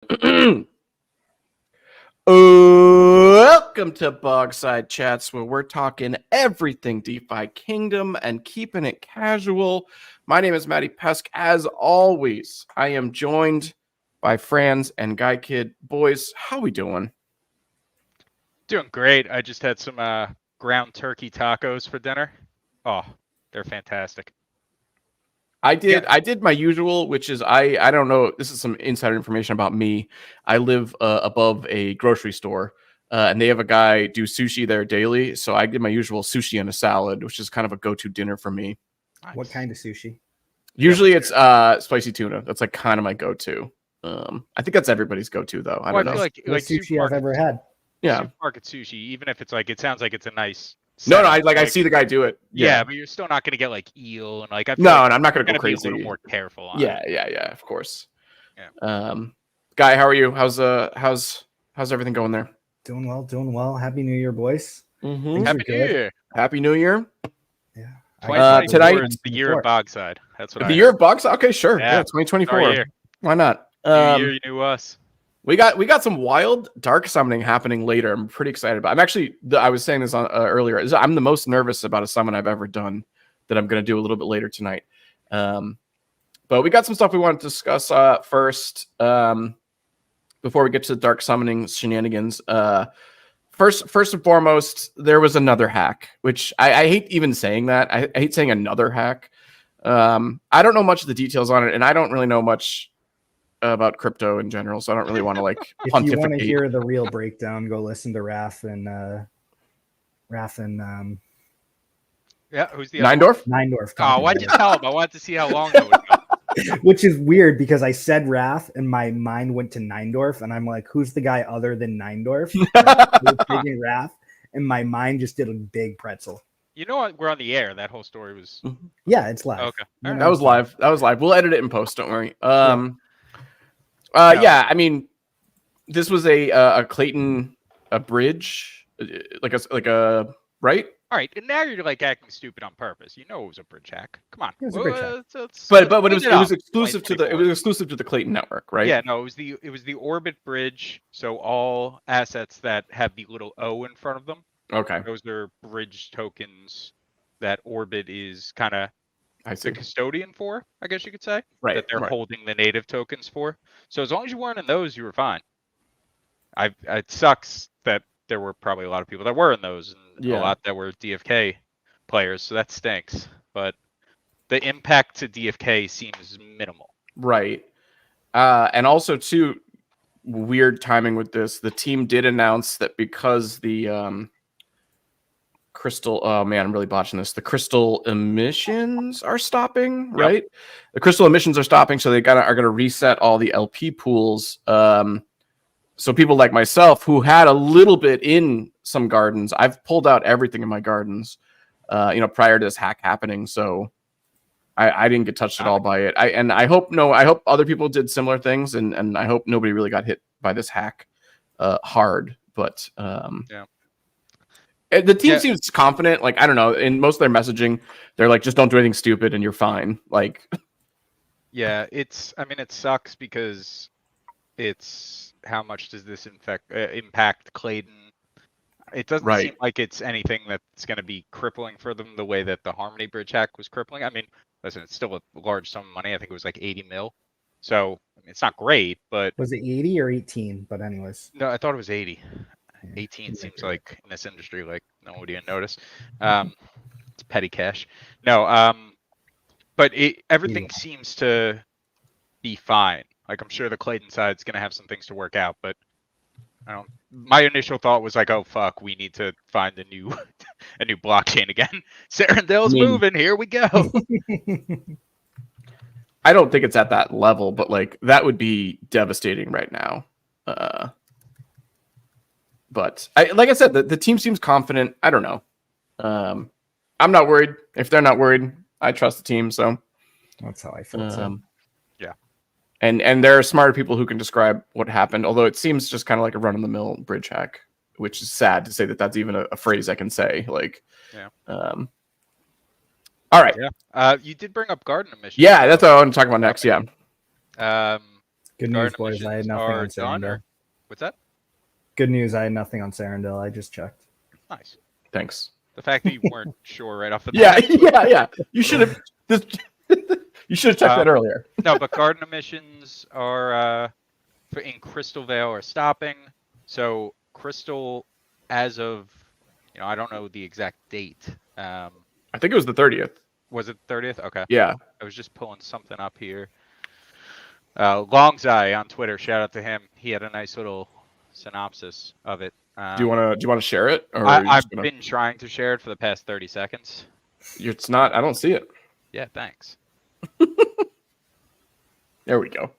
Welcome to Bogside Chats, where we're talking everything DeFi Kingdom and keeping it casual. My name is Matty Pesk. As always, I am joined by Franz and Guy Kid. Boys, how we doing? Doing great. I just had some ground turkey tacos for dinner. Oh, they're fantastic. I did my usual, which is I don't know. This is some insider information about me. I live above a grocery store, and they have a guy do sushi there daily. So I did my usual sushi and a salad, which is kind of a go-to dinner for me. Nice. What kind of sushi? Usually it's spicy tuna. That's like kind of my go-to. I think that's everybody's go-to though. I don't know. I feel like sushi I've ever had. Yeah, supermarket sushi. Even if it's like it sounds like it's a nice. No, I see the guy do it. Yeah, but you're still not going to get like eel and like. I feel no, like and I'm not going to go crazy. Be a little more careful. On yeah, it. Of course. Yeah. Guy, how are you? How's everything going there? Doing well. Happy New Year, boys. Mm-hmm. Happy New Year. Happy New Year. Yeah. Tonight is the year of Bogside. That's what the year of Bogside. Okay, sure. Yeah, 2024. Year. Why not? New year, new us. We got some wild dark summoning happening later. I'm pretty excited about. I was saying this on earlier. I'm the most nervous about a summon I've ever done that I'm going to do a little bit later tonight. But we got some stuff we want to discuss first before we get to the dark summoning shenanigans. First and foremost, there was another hack, which I hate even saying that. I hate saying another hack. I don't know much of the details on it, and I don't really know much about crypto in general, so I don't really want to like if you want to hear the real breakdown, go listen to Raph and who's the Neindorf? Neindorf. Oh, why'd you tell him? I wanted to see how long that would go. Which is weird because I said Raph and my mind went to Neindorf, and I'm like, who's the guy other than Neindorf? Thinking Raph, and my mind just did a big pretzel. You know what? We're on the air. That whole story was. Yeah, it's live. Okay, right. That was live. We'll edit it in post. Don't worry. Yeah, I mean, this was a Clayton bridge, like a right. All right, and now you're like acting stupid on purpose. You know it was a bridge hack. Come on. It was a bridge hack. But it was exclusive to the Clayton network, right? Yeah, no, it was the Orbit bridge. So all assets that have the little O in front of them. Okay. Those are bridge tokens that Orbit is kind of the custodian for, I guess you could say. Right. That they're holding the native tokens for. So as long as you weren't in those, you were fine. It sucks that there were probably a lot of people that were in those and a lot that were DFK players. So that stinks. But the impact to DFK seems minimal. Right. And also, too, weird timing with this. The team did announce that because the crystal, oh man, I'm really botching this. The crystal emissions are stopping, right? Yep. The crystal emissions are stopping, so they are gonna reset all the LP pools. So people like myself who had a little bit in some gardens, I've pulled out everything in my gardens, prior to this hack happening. So I didn't get touched at all by it. I hope other people did similar things, and I hope nobody really got hit by this hack hard. But the team seems confident. Like, I don't know. In most of their messaging, they're like, just don't do anything stupid and you're fine. Like, yeah, it sucks because it's how much does this impact Clayton? It doesn't seem like it's anything that's going to be crippling for them the way that the Harmony Bridge hack was crippling. I mean, listen, it's still a large sum of money. I think it was like 80 mil. So it's not great, but was it 80 or 18? But anyways, no, I thought it was 80. 18 seems like in this industry, like nobody would notice. It's petty cash. No, but everything seems to be fine. Like, I'm sure the Clayton side's going to have some things to work out, but my initial thought was like, oh fuck, we need to find a new blockchain again. Sarandale's moving. Here we go. I don't think it's at that level, but like that would be devastating right now. But like I said, the team seems confident. I don't know. I'm not worried. If they're not worried, I trust the team. So that's how I feel. Yeah. And there are smarter people who can describe what happened, although it seems just kind of like a run-of-the-mill bridge hack, which is sad to say that that's even a phrase I can say. Like, all right. Yeah. You did bring up garden emissions. Yeah, that's what I want to talk about next. Yeah. Good news, Garden boys. I had emissions nothing are on done. Sarandil. What's that? Good news. I had nothing on Sarandil. I just checked. Nice. Thanks. The fact that you weren't sure right off the Yeah, bat. yeah. You should have. You should have checked that earlier. No, but garden emissions are in Crystal Vale are stopping. So Crystal, as of I don't know the exact date. I think it was the 30th. Was it 30th? Okay. Yeah. I was just pulling something up here. Long's Eye on Twitter. Shout out to him. He had a nice little synopsis of it. Do you want to share it? Or I've been trying to share it for the past 30 seconds. It's not. I don't see it. Yeah, thanks. There we go.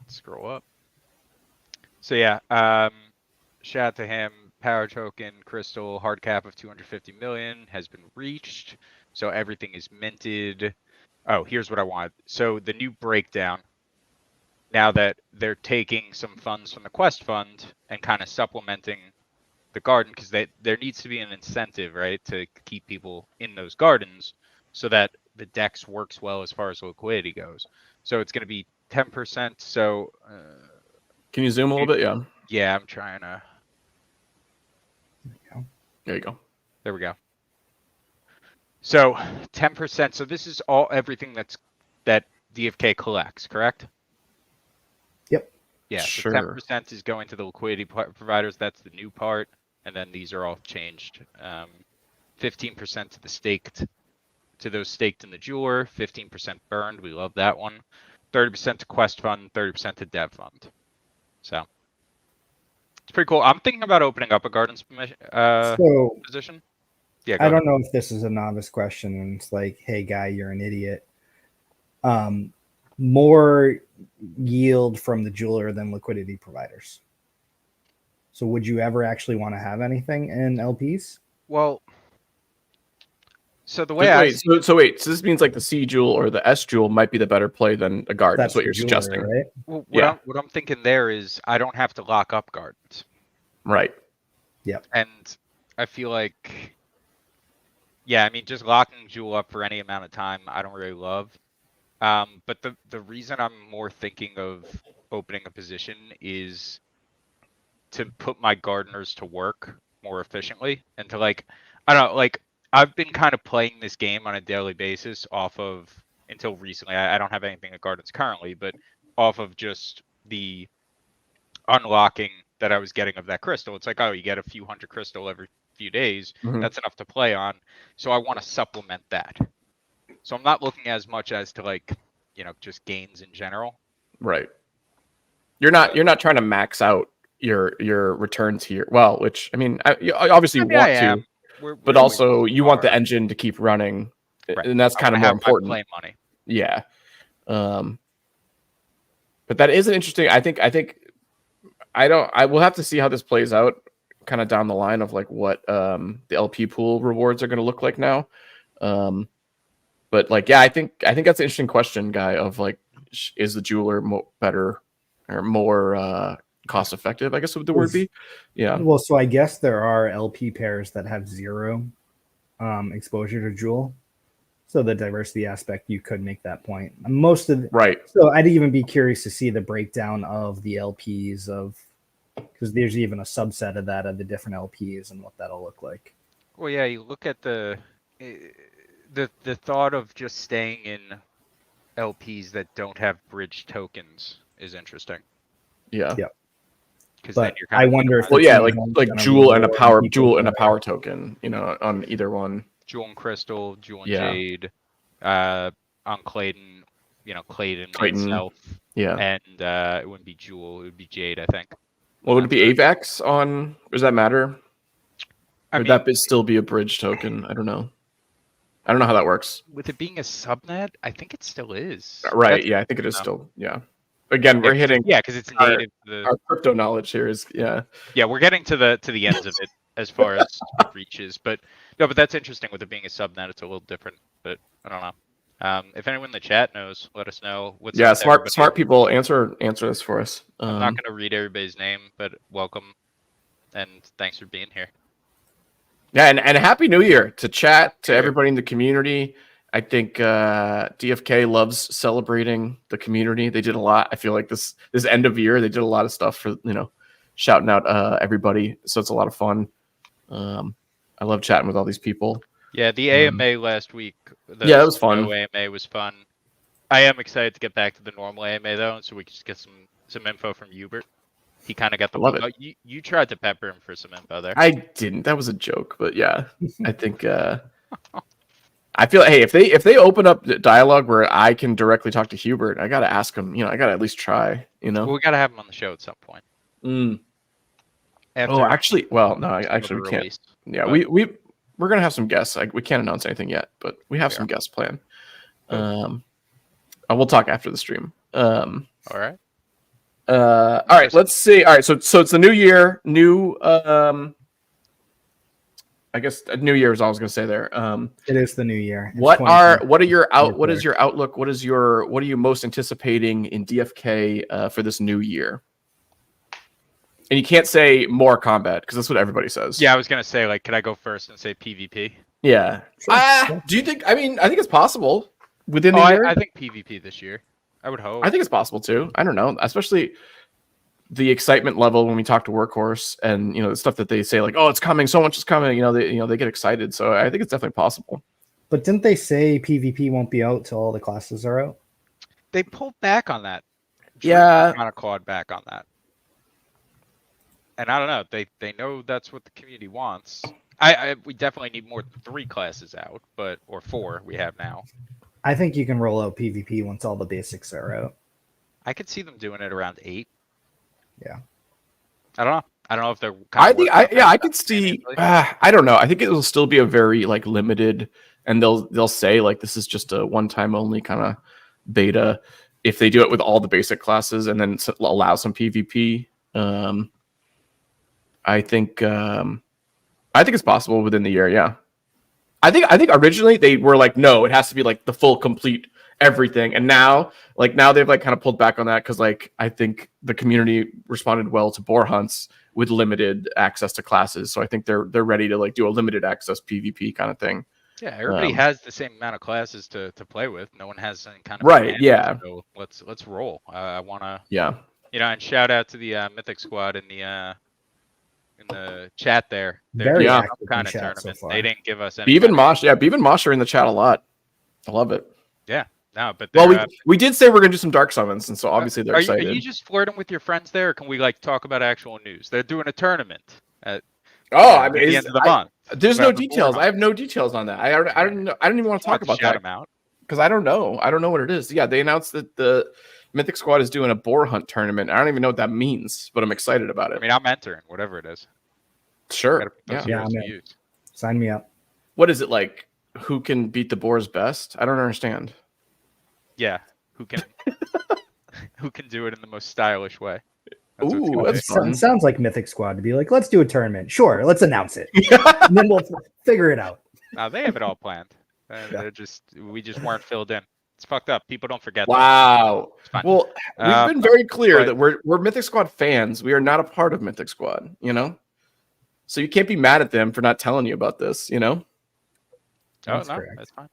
Scroll up. So yeah, shout out to him. Power token, crystal, hard cap of 250 million has been reached. So everything is minted. Oh, here's what I want. So the new breakdown, now that they're taking some funds from the Quest Fund and kind of supplementing the garden, because there needs to be an incentive, right, to keep people in those gardens so that the DEX works well as far as liquidity goes. So it's going to be 10%. So can you zoom a little bit? Yeah. Yeah, I'm trying to. There you go. There we go. So 10%. So this is everything that DFK collects, correct? Yep. Yeah. Sure. So 10% is going to the liquidity providers. That's the new part, and then these are all changed. 15% to the staked, to those staked in the jeweler. 15% burned. We love that one. 30% to Quest Fund. 30% to Dev Fund. So it's pretty cool. I'm thinking about opening up a garden position. Yeah, I don't know if this is a novice question, and it's like, hey, guy, you're an idiot. More yield from the jeweler than liquidity providers. So would you ever actually want to have anything in LPs? Well, so the way so this means like the C jewel or the S jewel might be the better play than a garden. That's what you're jeweler, suggesting, right? Well, what I'm thinking there is I don't have to lock up gardens. Right. Yep. And I feel like, yeah, I mean, just locking jewel up for any amount of time, I don't really love. But the reason I'm more thinking of opening a position is to put my gardeners to work more efficiently and to I don't know, I've been kind of playing this game on a daily basis off of, until recently, I don't have anything at gardens currently, but off of just the unlocking that I was getting of that crystal. It's like, oh, you get a few hundred crystal every few days. Mm-hmm. That's enough to play on. So I want to supplement that. So I'm not looking as much as to just gains in general. Right. You're not trying to max out your returns here. Well, which I mean, you obviously want to, but also you want the engine to keep running, right. And that's kind of more important. Play money. Yeah. But that is an interesting. I think I will have to see how this plays out, kind of down the line of what the LP pool rewards are going to look like now. But yeah, I think that's an interesting question, guy. Of is the jeweler better or more cost effective? I guess would the word be. Yeah. Well, so I guess there are LP pairs that have zero exposure to jewel. So the diversity aspect, you could make that point. Most of right. So I'd even be curious to see the breakdown of the LPs because there's even a subset of that of the different LPs and what that'll look like. Well, yeah, you look at the thought of just staying in LPs that don't have bridge tokens is interesting. Yeah. Yeah. Because then you're I wonder if like jewel and a power token, on either one. Jewel and crystal, jewel and jade, on Clayton, Clayton itself. Yeah. And it wouldn't be jewel, it would be jade, I think. Well, would it be AVAX on? Does that matter? Would that still be a bridge token? I don't know. I don't know how that works. With it being a subnet, I think it still is. Right. I think it is still. Yeah. Again, we're hitting. Yeah, because it's native. Our crypto knowledge here is. Yeah. Yeah, we're getting to the ends of it as far as reaches, but no, but that's interesting. With it being a subnet, it's a little different. But I don't know. If anyone in the chat knows, let us know. Smart people answer this for us. I'm not going to read everybody's name, but welcome and thanks for being here. Yeah, and Happy New Year to chat, to everybody in the community. I think DFK loves celebrating the community. They did a lot. I feel like this end of year they did a lot of stuff for shouting out everybody. So it's a lot of fun. I love chatting with all these people. Yeah, the AMA last week. Yeah, that was fun. AMA was fun. I am excited to get back to the normal AMA though, so we can just get some info from Hubert. He kind of got the. I love it. You tried to pepper him for some info there. I didn't. That was a joke, but yeah, I think. I feel hey, if they open up the dialogue where I can directly talk to Hubert, I gotta ask him. I gotta at least try. Well, we gotta have him on the show at some point. Actually, well, no, actually we can't. Release. Yeah, but we're gonna have some guests. We can't announce anything yet, but we have some guests planned. We'll talk after the stream. All right. All right. Let's see. All right. So it's the new year. New. I guess New Year is all I was going to say there. It is the new year. What is your outlook? What are you most anticipating in DFK for this new year? And you can't say more combat because that's what everybody says. Yeah, I was gonna say could I go first and say PvP? Yeah. Sure. Do you think? I mean, I think it's possible within the year. I think PvP this year. I would hope. I think it's possible too. I don't know, especially the excitement level when we talk to Workhorse and the stuff that they say oh, it's coming, so much is coming. They get excited. So I think it's definitely possible. But didn't they say PvP won't be out till all the classes are out? They pulled back on that. Yeah, kind of clawed back on that. And I don't know. They know that's what the community wants. We definitely need more 3 classes out, or 4 we have now. I think you can roll out PvP once all the basics are out. I could see them doing it around 8. Yeah. I don't know. I don't know if they're. I could see. I don't know. I think it will still be a very limited, and they'll say this is just a one-time only kind of beta. If they do it with all the basic classes and then allow some PvP, I think it's possible within the year. Yeah. I think originally they were no, it has to be the full complete everything, and now they've kind of pulled back on that because I think the community responded well to boar hunts with limited access to classes, so I think they're ready to do a limited access PvP kind of thing. Yeah, everybody has the same amount of classes to play with. No one has any kind of right. Yeah. So let's roll. I want to. Yeah. And shout out to the Mythic squad in the chat there. Very active kind of tournament. So they didn't give us any. Beav and Mosh, Beav and Mosh are in the chat a lot. I love it. Yeah, no, but we did say we're gonna do some dark summons, and so obviously they're excited. Are you just flirting with your friends there, or can we talk about actual news? They're doing a tournament at at the end of the month. There's no details. I have no details on that. I don't even want to talk about that because I don't know. I don't know what it is. Yeah, they announced that the Mythic Squad is doing a boar hunt tournament. I don't even know what that means, but I'm excited about it. I mean, I'm entering whatever it is. Sure. Yeah, sign me up. What is it like? Who can beat the boars best? I don't understand. Yeah, who can do it in the most stylish way? That's fun. It sounds like Mythic Squad to be let's do a tournament. Sure, let's announce it, and then we'll figure it out. No, they have it all planned. We just weren't filled in. It's fucked up. People don't forget. Wow. Well, we've been very clear that we're Mythic Squad fans. We are not a part of Mythic Squad. So you can't be mad at them for not telling you about this. Oh, no, that's fine.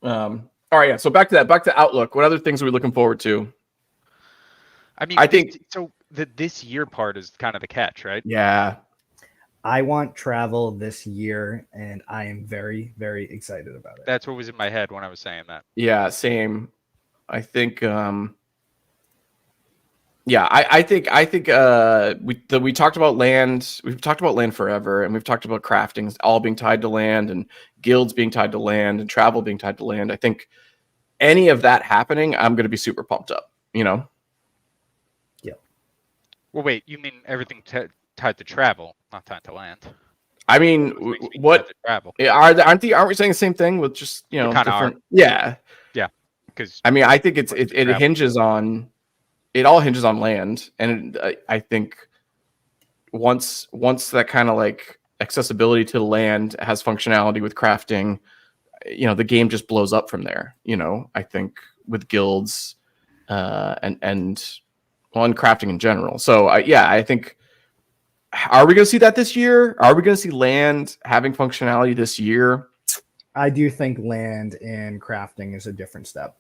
All right, yeah. So back to Outlook. What other things are we looking forward to? I think so. This year part is kind of the catch, right? Yeah. I want travel this year, and I am very, very excited about it. That's what was in my head when I was saying that. Yeah, same. I think. Yeah, I think we talked about land. We've talked about land forever, and we've talked about crafting all being tied to land, and guilds being tied to land, and travel being tied to land. I think any of that happening, I'm going to be super pumped up. Yeah. Well, wait. You mean everything tied to travel, not tied to land? I mean, what travel? Aren't we saying the same thing with just different? Are. Yeah. Because I mean, I think it hinges on. It all hinges on land, and I think once that kind of accessibility to the land has functionality with crafting, the game just blows up from there. I think with guilds, and crafting in general. So I think, are we going to see that this year? Are we going to see land having functionality this year? I do think land and crafting is a different step.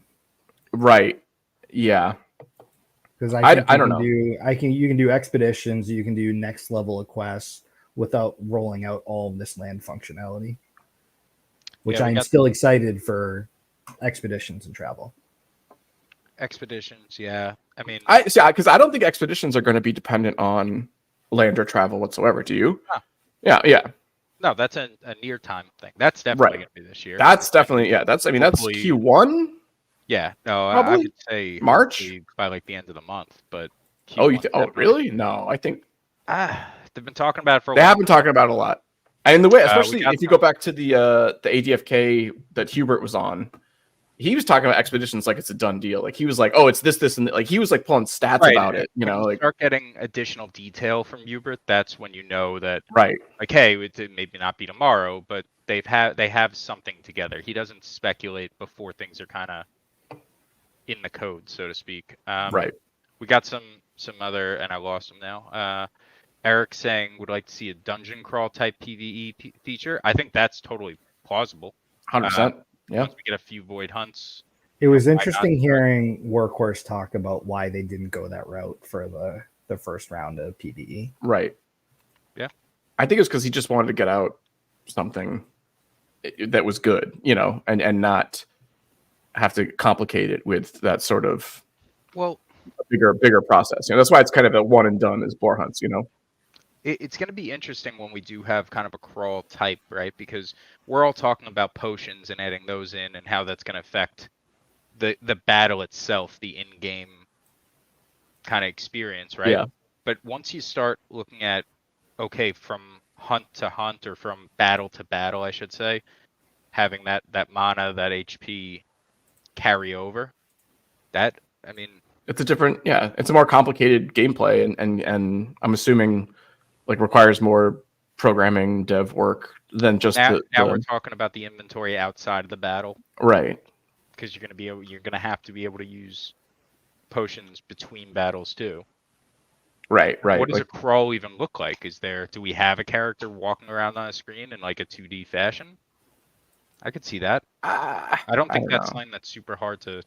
Right. Yeah. Because I think I don't know. you can do expeditions, you can do next level of quests without rolling out all of this land functionality. Which Yeah, we I'm got still excited for expeditions and travel. expeditions. Yeah, I mean, I see, because I don't think expeditions are going to be dependent on land or travel whatsoever. Do you? Huh. Yeah. no, that's a near time thing. That's definitely Right. going to be this year. That's definitely That's that's Hopefully- Q1 Yeah, no, I probably would say March. hopefully by like the end of the month, but Oh, Q1 definitely. really? No, I think They've been talking about it for a they long have been talking about it a lot. And the way, we especially got if you go back to the ADFK that Hubert was on, he was talking about expeditions like it's a done deal. Like he was like, oh, it's this, and like he was like pulling stats Right. about it. You When know, you like start getting additional detail from Hubert, that's when you know that right. like, hey, it maybe not be tomorrow, but they have something together. He doesn't speculate before things are kind of in the code, so to speak. Right. We got some other, and I lost them now. Eric saying would like to see a dungeon crawl type PVE feature. I think that's totally plausible. 100%. Yeah. Once we get a few void hunts. It was why not? interesting hearing Workhorse talk about why they didn't go that route for the first round of PvE. Right. Yeah. I think it was because he just wanted to get out something that was good, you know, and not have to complicate it with that sort of bigger process. You know, that's why it's kind of a one and done as boar hunts, you know. It's going to be interesting when we do have kind of a crawl type, right? Because we're all talking about potions and adding those in and how that's going to affect the battle itself, the in-game kind of experience, right? Yeah. But once you start looking at, okay, from hunt to hunt or from battle to battle, I should say, having that mana, that HP carry over, that, I mean, It's a more complicated gameplay, and I'm assuming like requires more programming dev work than just now we're talking about the inventory outside of the battle, right? because you're gonna have to be able to use potions between battles too. Right. What does like, a crawl even look like? Do we have a character walking around on a screen in like a 2D fashion? I could see that. I don't think that's something that's super hard to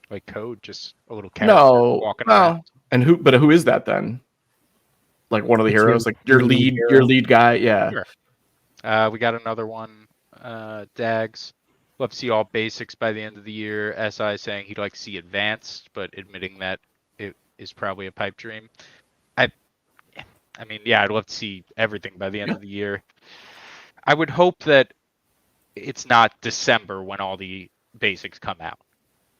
like code, just a little character walking around. And who is that then? Like one of the heroes, like your lead guy, yeah. Sure. We got another one, Dags. Love to see all basics by the end of the year. SI saying he'd like to see advanced, but admitting that it is probably a pipe dream. I mean, yeah, I'd love to see everything by the end of the year. I would hope that it's not December when all the basics come out.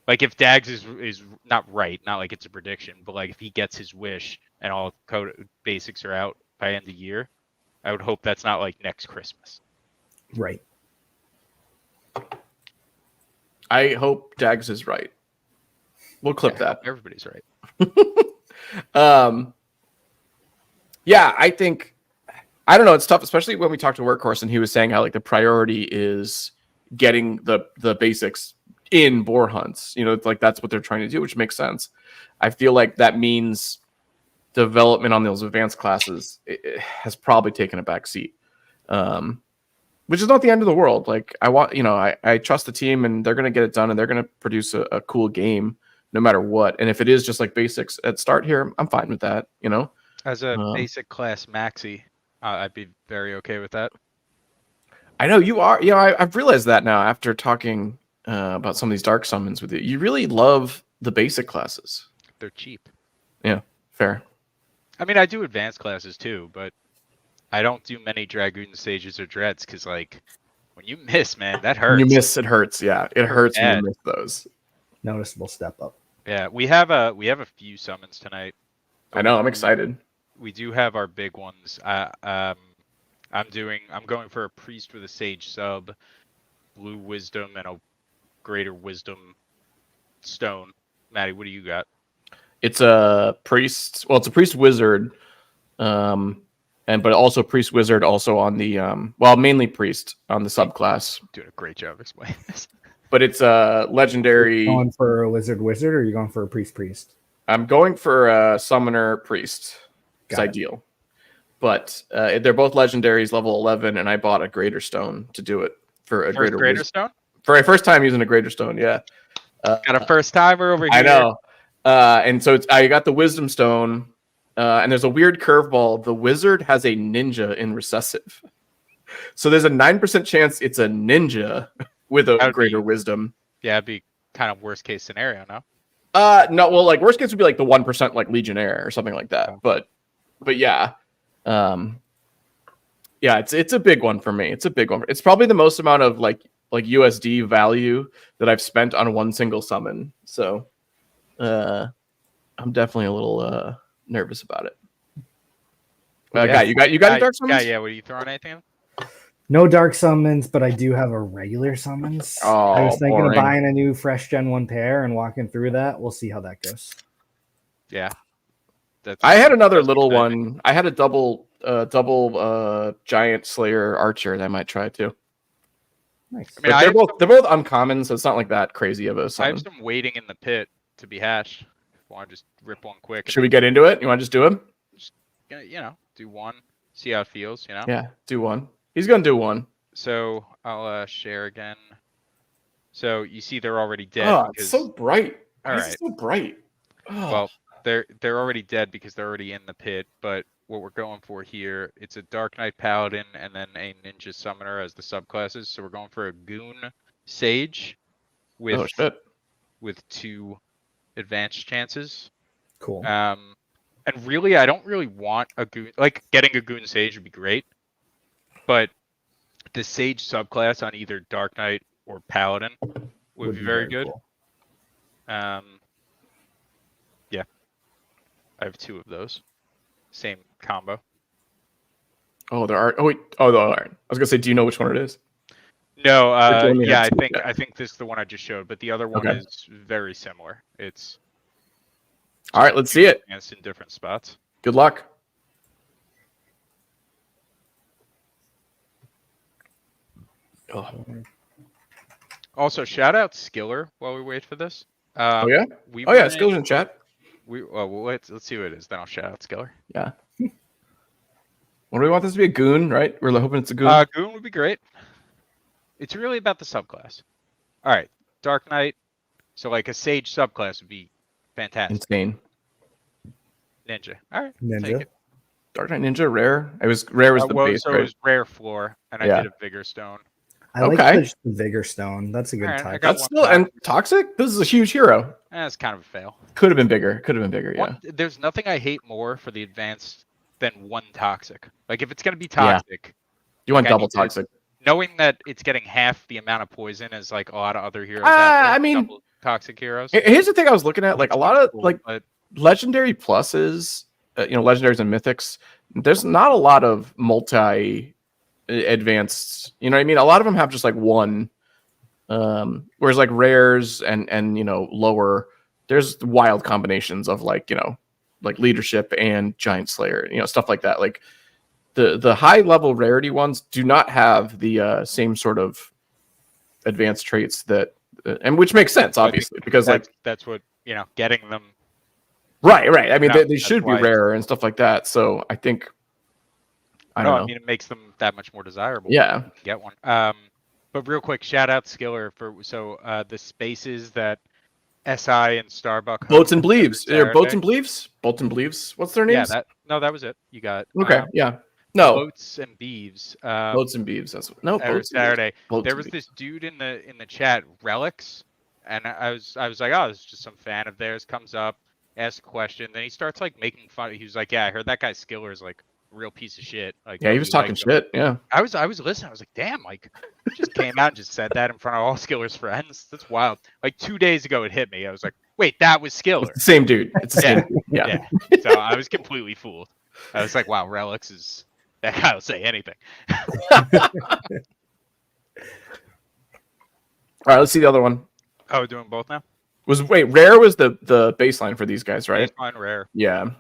Like if Dags is not right, not like it's a prediction, but like if he gets his wish and all code basics are out by end of year, I would hope that's not like next Christmas. Right. I hope Dags is right. We'll clip that. Everybody's right. Yeah, I think I don't know. It's tough, especially when we talked to Workhorse and he was saying how like the priority is getting the basics in boar hunts. You know, it's like that's what they're trying to do, which makes sense. I feel like that means development on those advanced classes it has probably taken a back seat, which is not the end of the world. Like I trust the team and they're going to get it done and they're going to produce a cool game no matter what. And if it is just like basics at start here, I'm fine with that. You know, as a basic class maxi, I'd be very okay with that. I know you are. You know, I've realized that now after talking about some of these dark summons with you. You really love the basic classes. They're cheap. Yeah, fair. I mean, I do advanced classes too, but I don't do many Dragoon stages or dreads because, like, when you miss, man, that hurts. When you miss, it hurts. Yeah, it hurts when you miss those. Noticeable step up. Yeah, we have a few summons tonight. I know. I'm excited. We do have our big ones. I'm going for a priest with a sage sub, blue wisdom, and a greater wisdom stone. Maddie, what do you got? It's a priest. Well, it's a priest wizard, but also priest wizard also on the mainly priest on the subclass. Doing a great job explaining this. But it's a legendary. Are you going for a wizard, or are you going for a priest? I'm going for a summoner priest. It's ideal. But they're both legendaries, level 11, and I bought a greater stone to do it for a First greater wisdom. stone. For a first time using a greater stone, yeah. Got a first timer over here. I know. And so I got the wisdom stone, and there's a weird curveball. The wizard has a ninja in recessive, so there's a 9% chance it's a ninja with a greater wisdom. Yeah, it'd be kind of worst case scenario, no? No, well, like worst case would be like the 1% like legionnaire or something like that. Oh. But yeah, yeah, it's a big one for me. It's a big one. It's probably the most amount of like USD value that I've spent on one single summon. So, I'm definitely a little nervous about it. Guy, you got any dark summons? Yeah. Were you throwing anything in? No dark summons, but I do have a regular summons. Oh, I was thinking boring. of buying a new fresh Gen 1 pair and walking through that. We'll see how that goes. Yeah. I had another little one. I had a double giant slayer archer that I might try too. Nice. I mean, they're both uncommon, so it's not like that crazy of a summon. I have some waiting in the pit to be hashed. Want to just rip one quick? Should we get into it? You want to just do him? Just, do one, see how it feels. Yeah, do one. He's gonna do one. So I'll share again. So you see, they're already dead. Oh, it's so bright. All right. It's so bright. Oh. Well, they're already dead because they're already in the pit. But what we're going for here, it's a Dark Knight Paladin and then a Ninja Summoner as the subclasses. So we're going for a Goon Sage with 2 advanced chances. Cool. And really, I don't really want a Goon. Like, getting a Goon Sage would be great. But the Sage subclass on either Dark Knight or Paladin would be very good. Cool. Yeah. I have 2 of those. Same combo. Oh, there are. Oh wait. Oh, there are. I was gonna say, do you know which one it is? No. Yeah, I think this is the one I just showed, but the other one is very similar. It's all right. Let's see it. And it's in different spots. Good luck. Oh. Also, shout out Skiller while we wait for this. Oh yeah. Skiller's in chat. Well, let's see what it is. Then I'll shout out Skiller. Yeah. What do we want this to be? A goon, right? We're hoping it's a goon. Goon would be great. It's really about the subclass. All right, Dark Knight. So like a Sage subclass would be fantastic. Insane. Ninja. All right. Ninja. Take it. Dark Knight Ninja rare. It was rare was the base. So right? it was rare floor, and I did a Vigor Stone. I like the Vigor Stone. That's a good type. That's still and toxic. This is a huge hero. That's kind of a fail. Could have been bigger. Yeah. There's nothing I hate more for the advanced than 1 toxic. Like if it's gonna be toxic, you want double toxic. Knowing that it's getting half the amount of poison as like a lot of other heroes. I mean, double toxic heroes. Here's the thing I was looking at. Like a lot of legendary pluses, legendaries and mythics. There's not a lot of multi advanced. You know what I mean? A lot of them have just like 1. Whereas like rares and lower, there's wild combinations of like leadership and giant slayer, stuff like that. Like the high level rarity ones do not have the same sort of advanced traits that, and which makes sense obviously because that's what getting them. Right. I mean they should be rarer and stuff like that. So I think I don't know. I mean it makes them that much more desirable. Yeah. To get one. But real quick, shout out Skiller for the spaces that SI and Starbuck. Boats and Bleaves. Boats and Bleaves? Boats and Bleaves. What's their names? Yeah, that was it. You got okay. Yeah. No. Boats and Beeves. Boats and Beeves. That's what, no. Boats Saturday. Boats there was this dude in the chat, Relics, and I was like, oh, this is just some fan of theirs. Comes up, asks a question, then he starts like making fun. He was like, yeah, I heard that guy Skiller is like a real piece of shit. Like, yeah, he was talking shit. Yeah. I was listening. I was like, damn, like, he just came out and just said that in front of all Skiller's friends. That's wild. Like 2 days ago, it hit me. I was like, wait, that was Skiller. It's the same dude. It's the same. Yeah. So I was completely fooled. I was like, wow, Relics is that guy will say anything. All right, let's see the other one. Oh, we're doing both now? Rare was the baseline for these guys, right? Baseline rare. Yeah.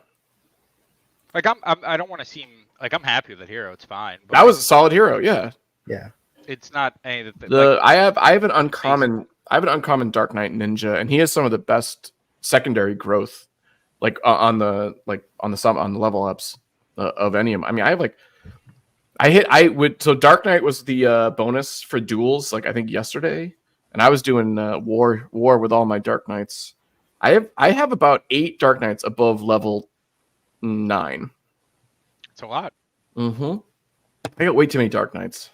Like I don't want to seem like I'm happy with that hero. It's fine. But that was a solid hero. Yeah. Yeah. It's not any of I have an uncommon Dark Knight Ninja, and he has some of the best secondary growth, like on the level ups of any of them. I mean, I have like So Dark Knight was the bonus for duels, like I think yesterday, and I was doing war with all my Dark Knights. I have about 8 Dark Knights above level 9. It's a lot. Mm-hmm. I got way too many Dark Knights.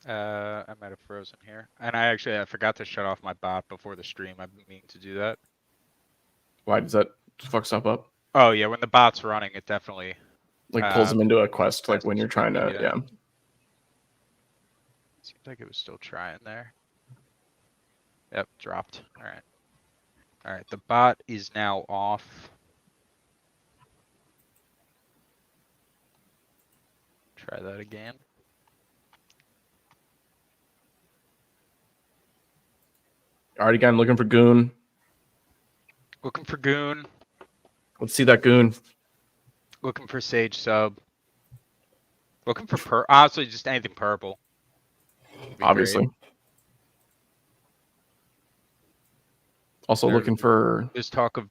I might have frozen here, and I forgot to shut off my bot before the stream. I've been meaning to do that. Why does that fuck stuff up? Oh yeah, when the bot's running, it definitely Like pulls them into a quest, like when you're trying to, yeah. Seems like it was still trying there. Yep, dropped. All right. The bot is now off. Try that again. All right, again, looking for Goon. Looking for Goon. Let's see that Goon. Looking for Sage sub. Looking for honestly, just anything purple. Obviously. Great. Also looking for. There's talk of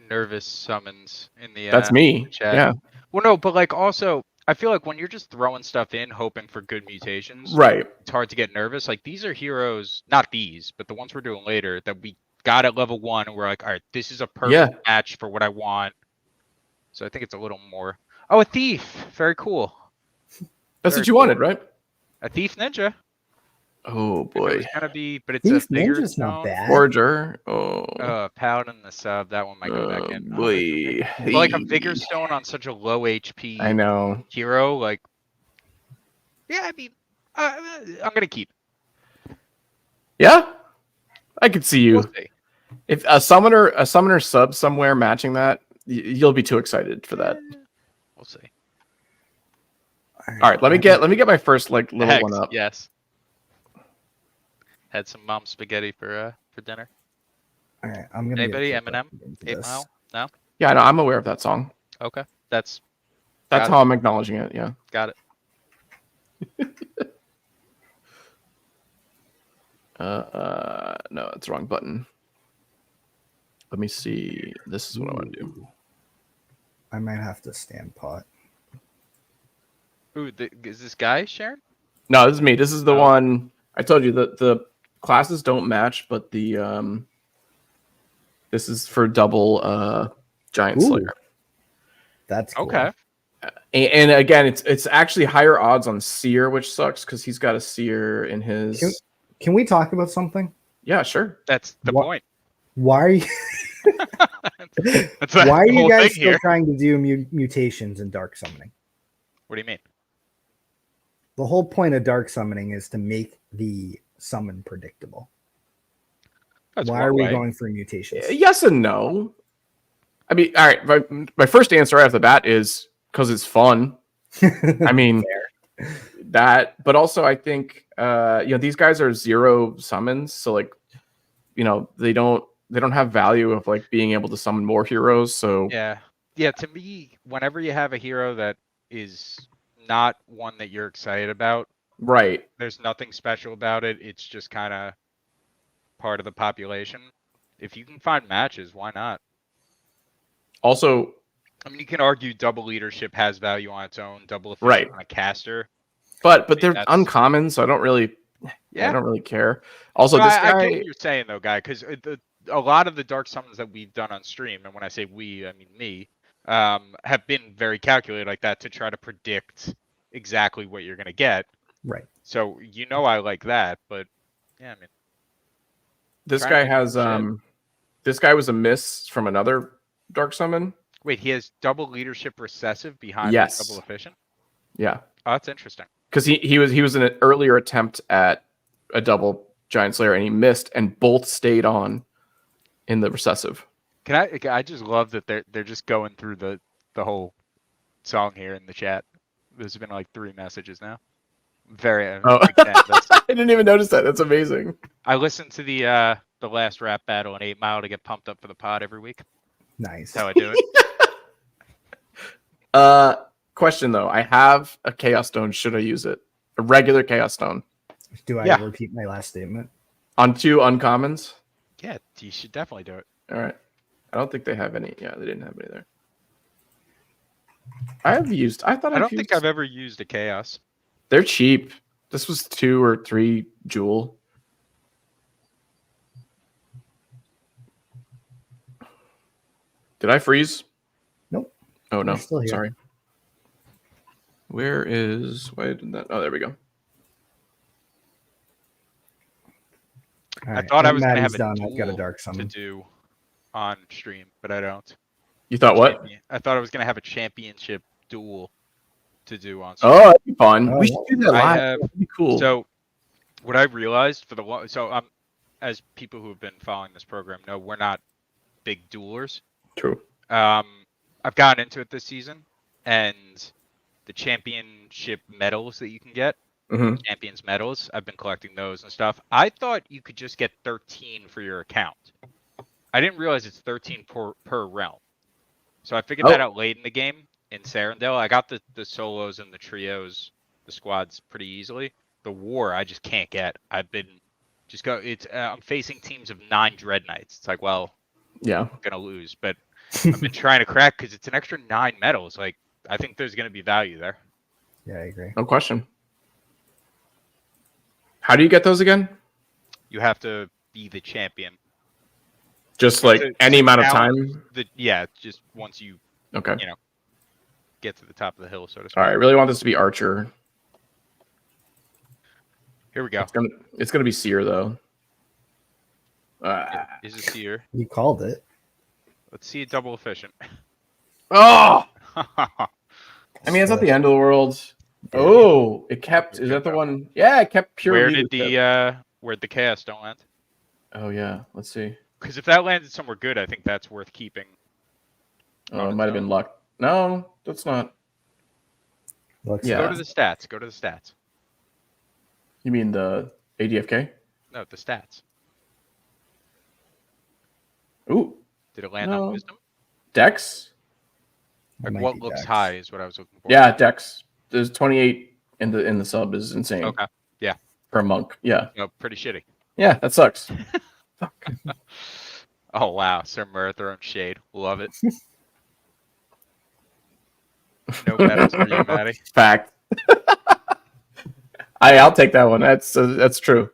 nervous summons in the. That's me. Chat. Yeah. Well, no, but like also, I feel like when you're just throwing stuff in, hoping for good mutations, right? It's hard to get nervous. Like these are heroes, not these, but the ones we're doing later that we got at level 1, and we're like, all right, this is a perfect match for what I want. So I think it's a little more. Oh, a thief! Very cool. That's what you wanted, right? A thief ninja. Oh boy. It's gonna be, but it's Thief a bigger ninja's stone. not bad. Forger. Oh. Paladin the sub. That one might go back in. Boy. But like a vigor stone on such a low HP. I know. Hero, like. Yeah, I mean, I'm gonna keep. Yeah, I could see you. We'll see. If a summoner sub somewhere matching that, you'll be too excited for that. We'll see. All right, let me get my first like little one up. Yes. Had some mom spaghetti for dinner. All right, I'm gonna. Anybody? Eminem? 8 Mile? No. Yeah, no, I'm aware of that song. Okay, that's how I'm acknowledging it. Yeah. Got it. No, it's the wrong button. Let me see. This is what I want to do. I might have to stand pot. Ooh, is this guy Sharon? No, this is me. This is the one I told you that the classes don't match, but the this is for double Giant Slayer. That's cool. Okay. And again, it's actually higher odds on Seer, which sucks because he's got a Seer in his. Can we talk about something? Yeah, sure. That's the point. Why are you? Why are you guys still trying to do mutations in dark summoning? What do you mean? The whole point of dark summoning is to make the summon predictable. Why are we going for mutations? Yes and no. I mean, all right. My first answer right off the bat is because it's fun. I mean, that, but also I think these guys are 0 summons, so like, they don't have value of like being able to summon more heroes. So yeah. To me, whenever you have a hero that is not one that you're excited about, right? There's nothing special about it. It's just kind of part of the population. If you can find matches, why not? Also, I mean, you can argue double leadership has value on its own. Double efficient on a caster. But they're uncommon, so I don't really care. Also, this guy. I get what you're saying though, guy, because a lot of the dark summons that we've done on stream, and when I say we, I mean me, have been very calculated like that to try to predict exactly what you're gonna get. Right. So I like that, but yeah, I mean, this guy has this guy was a miss from another dark summon. Wait, he has double leadership recessive behind double efficient? Yeah. Oh, that's interesting. Because he was in an earlier attempt at a double Giant Slayer and he missed, and both stayed on in the recessive. I just love that they're just going through the whole song here in the chat. There's been like 3 messages now. I didn't even notice that. That's amazing. I listened to the last rap battle in 8 Mile to get pumped up for the pod every week. Nice. That's how I do it. Question though, I have a Chaos Stone. Should I use it? A regular Chaos Stone. Do I repeat my last statement? On 2 uncommons? Yeah, you should definitely do it. All right. I don't think they have any. Yeah, they didn't have any there. I thought I I've don't think used. I've ever used a chaos. They're cheap. This was 2 or 3 jewel. Did I freeze? Nope. Oh no, We're still here. sorry. Where is? Why did that? Oh, there we go. All I right, thought I when was going to Maddie's have a done, I've got a duel dark to summon. do on stream, but I don't. You thought what? I thought I was going to have a championship duel to do on stream. Oh, that'd be fun. Oh, We should do that I live. have- That'd be cool. So what I realized as people who have been following this program know, we're not big duelers. True. I've gotten into it this season, and the championship medals that you can get, Mhm. champions medals, I've been collecting those and stuff. I thought you could just get 13 for your account. I didn't realize it's 13 per realm. So I figured that out late in the game in Sarandale. I got the solos and the trios, the squads pretty easily. The war I just can't get. I've been I'm facing teams of 9 Dread Knights. It's like, well, Yeah. I'm gonna lose, but I've been trying to crack because it's an extra 9 medals. Like, I think there's gonna be value there. Yeah, I agree. No question. How do you get those again? You have to be the champion. Just like any amount of challenge time. Just once you Okay. get to the top of the hill, so to speak. All right. I really want this to be Archer. Here we go. It's gonna be Seer though. Is it Seer? You called it. Let's see a double efficient. Oh. I mean, it's not the end of the world. Oh, it kept. Is that the one? Yeah, it kept pure. Where'd the chaos don't land? Oh yeah. Let's see. Because if that landed somewhere good, I think that's worth keeping. Oh, it might have been luck. No, that's not. Looks Yeah. Go to the stats. Go to the stats. You mean the ADFK? No, the stats. Ooh, Did it land No. on wisdom? Dex. It might What be looks Dex. high is what I was looking for. Yeah, Dex. There's 28 in the sub is insane. Okay. Yeah. Per monk. Yeah. No, pretty shitty. Yeah, that sucks. Oh wow, Sir Murr throwing shade. Love it. No medals for you, Maddie. Fact. I'll take that one. That's true.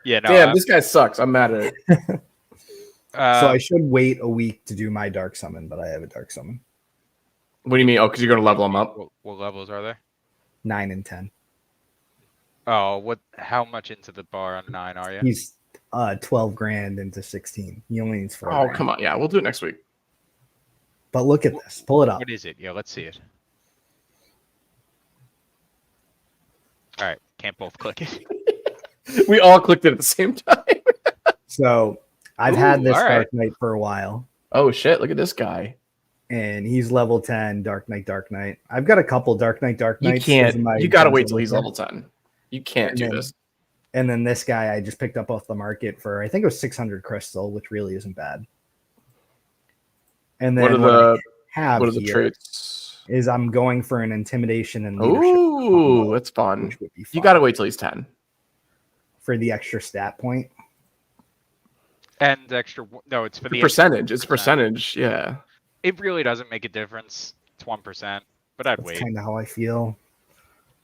Yeah, no. Damn, this guy sucks. I'm mad at it. So I should wait a week to do my dark summon, but I have a dark summon. What do you mean? Oh, because you're gonna level him up. What levels are there? 9 and 10. Oh, how much into the bar on 9 are you? He's 12 grand into 16. He only needs 4 Oh, grand. come on. Yeah, we'll do it next week. But look at this. Pull it up. What is it? Yeah, let's see it. All right, can't both click it. We all clicked it at the same time. So I've had this all right. Dark Knight for a while, Oh shit! Look at this guy. and he's level 10 Dark Knight, Dark Knight. I've got a couple Dark Knight, Dark You Knights. can't. as my You gotta wait dungeon till he's leader. level 10. You can't And do then- this. And then this guy I just picked up off the market for, I think it was 600 crystal, which really isn't bad. And then What are have the here traits? is I'm going for an intimidation and leadership Ooh, combo, that's fun. which would be fun You gotta wait till he's 10. for the extra stat point. And extra. No, it's for The the percentage. It's percentage. Yeah. It really doesn't make a difference. It's 1%, but I'd That's wait. kind of how I feel.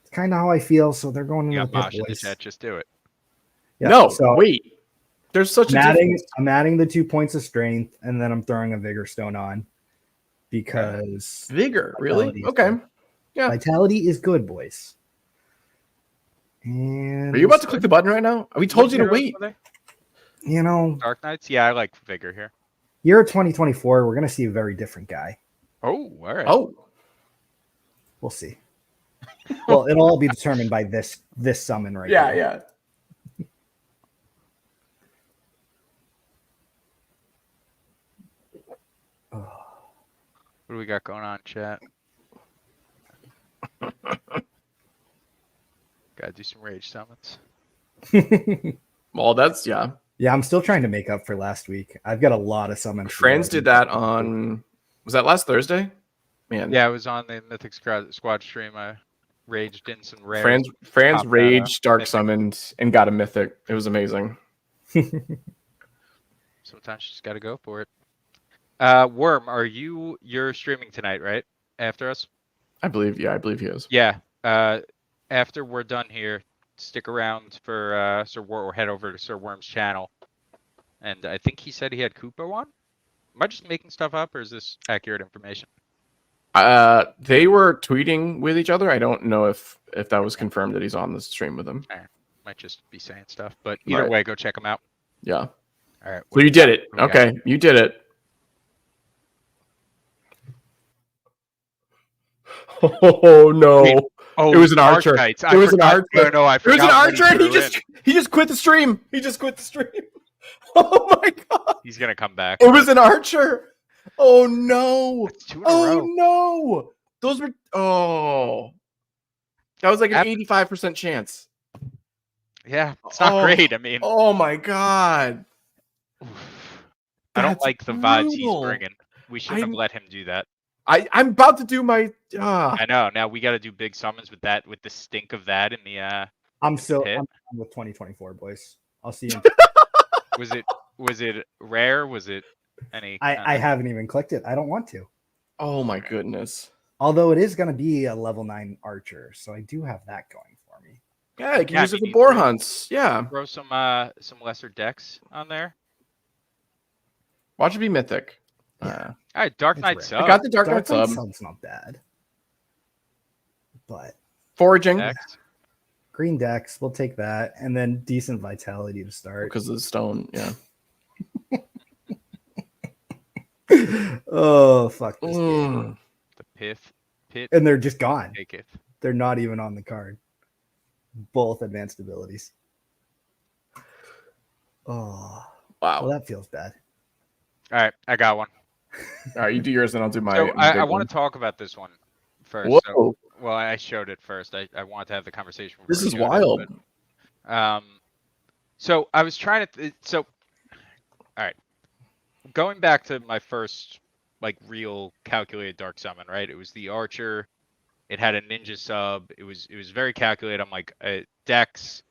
It's kind of how I feel. So they're going You into got the Mosh pit in the boys. chat. Just do it. Yeah, No, so wait. There's such a difference. I'm adding the 2 points of strength, and then I'm throwing a vigor stone on because Vigor, really? Vitality is Okay. good. Yeah. Vitality is good, boys. And Are you about to click the button right now? We told you to wait. You know, Dark Knights? Yeah, I like Vigor here. year 2024, we're gonna see a very different guy. Oh, all right. Oh, We'll see. Well, it'll all be determined by this summon right yeah, here. yeah. What do we got going on, chat? Gotta do some rage summons. Well, that's yeah. Yeah, I'm still trying to make up for last week. I've got a lot of summons. Franz did that on. Was that last Thursday? Man. Yeah, I was on the Mythic Squad stream. I raged in some rares. Franz Popped that, raged, dark mythic. summoned, and got a mythic. It was amazing. Sometimes you just gotta go for it. Worm, you're streaming tonight, right? after us? I believe he is. Yeah. After we're done here, stick around for Sir War or head over to Sir Worm's channel. And I think he said he had Kupo on. Am I just making stuff up, or is this accurate information? They were tweeting with each other. I don't know if that was confirmed that he's on the stream with them. Might just be saying stuff, but either Right. way, go check him out. Yeah. All right. So you did it. Okay, you did it. Oh no! Wait, it was an archer. Archites. It was an archer. No, I It was forgot. an what archer, and threw he just quit the stream. He just quit the stream. Oh my god! He's gonna come back. It was an archer. Oh no! That's 2 in a row. No! Those were that was like an 85% chance. Yeah, it's not great. I mean, oh my god! I don't That's like the vibes he's brutal. bringing. We shouldn't have let him do that. I'm about to do my. I know. Now we got to do big summons with that, with the stink of that in the. I'm pit. with 2024, boys. I'll see you. Was it rare? Was it any? I haven't even clicked it. I don't want to. Oh my goodness! Although it is going to be a level 9 archer, so I do have that going for me. Yeah, you can use it for boar hunts. Yeah. Throw some lesser decks on there. Watch it be mythic. Yeah. All right, Dark It's Knight rare. sub. I got the Dark Knight sub. Sub's not bad. But Foraging. Decks. green decks, we'll take that. And then decent vitality to start. Because of the stone, yeah. Oh, fuck this game. The pit. And th're just gone. Taketh. They're not even on the card. Both advanced abilities. Oh, Wow. well, that feels bad. All right, I got one. All right, you do yours, and I'll do my. So I want to talk about this one first. Whoa. So, well, I showed it first. I wanted to have the conversation. This is before I showed it, wild. so I was trying to. All right, going back to my first like real calculated dark summon, right? It was the archer. It had a ninja sub. It was very calculated. I'm like, Dex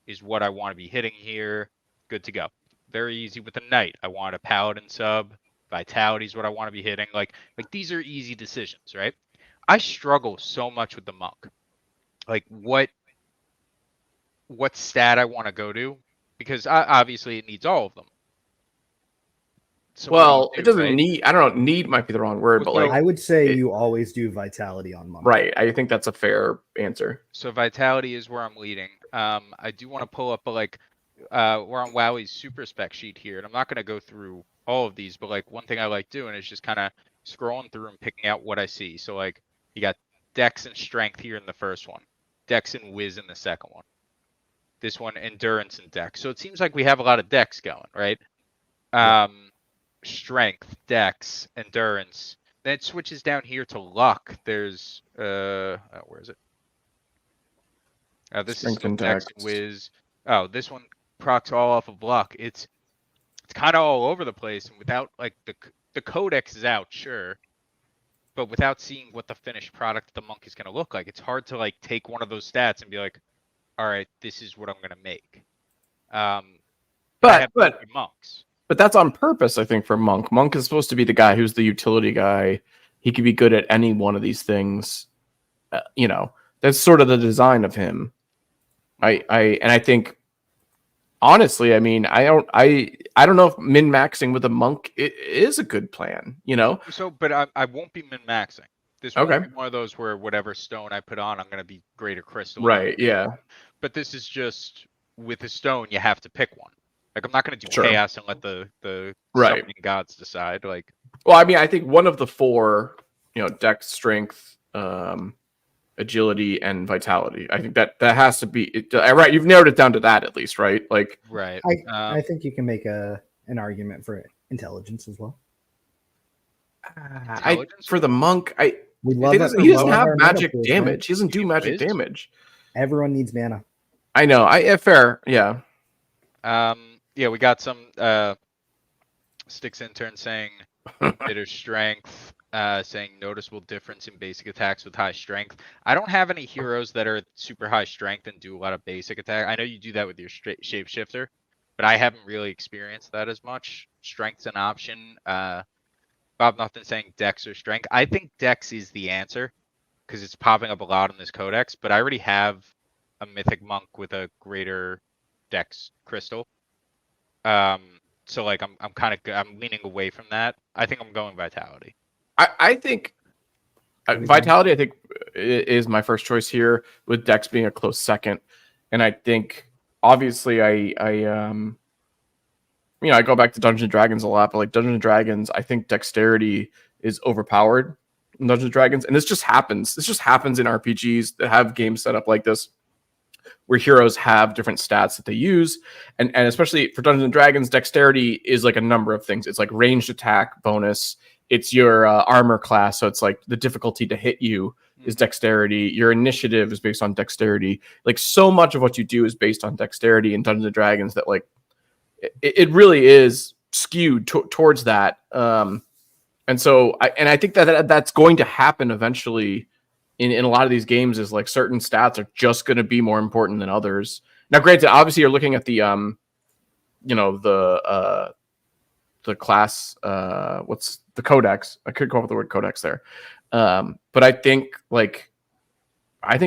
is what I want to be hitting here. Good to go. Very easy with the knight. I want a paladin sub. Vitality is what I want to be hitting. Like these are easy decisions, right? I struggle so much with the monk. Like what stat I want to go to, because obviously it needs all of them. So Well, do, it doesn't right? need. I don't know. Need might be the wrong word, but Well, like I would say you always do vitality on monk. right. I think that's a fair answer. So vitality is where I'm leading. I do want to pull up, but like we're on Wowie's super spec sheet here, and I'm not going to go through all of these, but like one thing I like doing is just kind of scrolling through and picking out what I see. So like you got Dex and Strength here in the first one, Dex and Wiz in the second one. This one, Endurance and Dex. So it seems like we have a lot of Dex going, right? Strength, Dex, Endurance. Then it switches down here to Luck. There's where is it? This Strength is still and Dex Dex. and Wiz. Oh, this one procs all off of Luck. It's kind of all over the place, and without like the codex is out, sure, but without seeing what the finished product of the monk is going to look like, it's hard to like take one of those stats and be like, all right, this is what I'm going to make. I have But monks. But that's on purpose, I think, for Monk. Monk is supposed to be the guy who's the utility guy. He could be good at any one of these things. That's sort of the design of him. I think, honestly, I mean, I don't know if min-maxing with a monk is a good plan. So, but I won't be min-maxing. This won't be one of those where whatever stone I put on, I'm going to be greater crystal. Right. Yeah. But this is just with a stone, you have to pick one. Like, I'm not going to do Sure. chaos and let the Right. summoning gods decide. Like, well, I mean, I think one of the four, Dex, Strength, Agility, and Vitality. I think that has to be right. You've narrowed it down to that at least, right? Like, right. I think you can make an argument for intelligence as well. For the monk, We love he it. doesn't We love have our magic mana pools, damage. man. He doesn't do magic Wiz? damage. Everyone needs mana. I know. Fair. Yeah. Yeah, we got some Sticks intern saying bitter strength, saying noticeable difference in basic attacks with high strength. I don't have any heroes that are super high strength and do a lot of basic attack. I know you do that with your shapeshifter, but I haven't really experienced that as much. Strength's an option. Bob Nothing saying Dex or Strength. I think Dex is the answer because it's popping up a lot in this codex, but I already have a Mythic Monk with a greater Dex crystal. So like I'm kind of I'm leaning away from that. I think I'm going Vitality. I think Vitality, I think, is my first choice here, with Dex being a close second. And I think, obviously, I go back to Dungeons and Dragons a lot, but like Dungeons and Dragons, I think dexterity is overpowered in Dungeons and Dragons, and this just happens. This just happens in RPGs that have games set up like this, where heroes have different stats that they use, and especially for Dungeons and Dragons, dexterity is like a number of things. It's like ranged attack bonus. It's your armor class, so it's like the difficulty to hit you is dexterity. Your initiative is based on dexterity. Like, so much of what you do is based on dexterity in Dungeons and Dragons that like it really is skewed towards that. And so I think that's going to happen eventually in a lot of these games, is like certain stats are just going to be more important than others. Now, granted, obviously you're looking at the the class, what's the codex? I could come up with the word codex there. But I think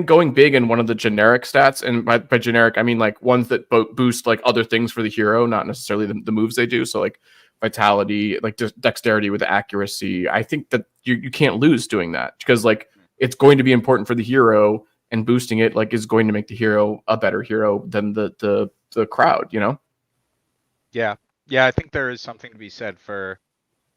going big in one of the generic stats, and by generic, I mean like ones that boost like other things for the hero, not necessarily the moves they do. So like vitality, like dexterity with accuracy. I think that you can't lose doing that, because like it's going to be important for the hero, and boosting it like is going to make the hero a better hero than the crowd, you know? Yeah. Yeah, I think there is something to be said for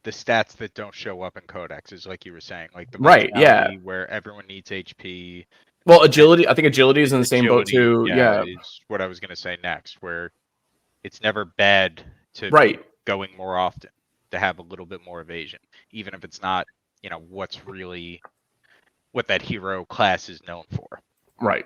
the stats that don't show up in codexes, like you were saying, like the Right, yeah. vitality where everyone needs HP. Well, agility, I think agility is in the same boat too. Yeah. Is what I was gonna say next, where it's never bad to Right. be going more often, to have a little bit more evasion, even if it's not, what's really what that hero class is known for. Right.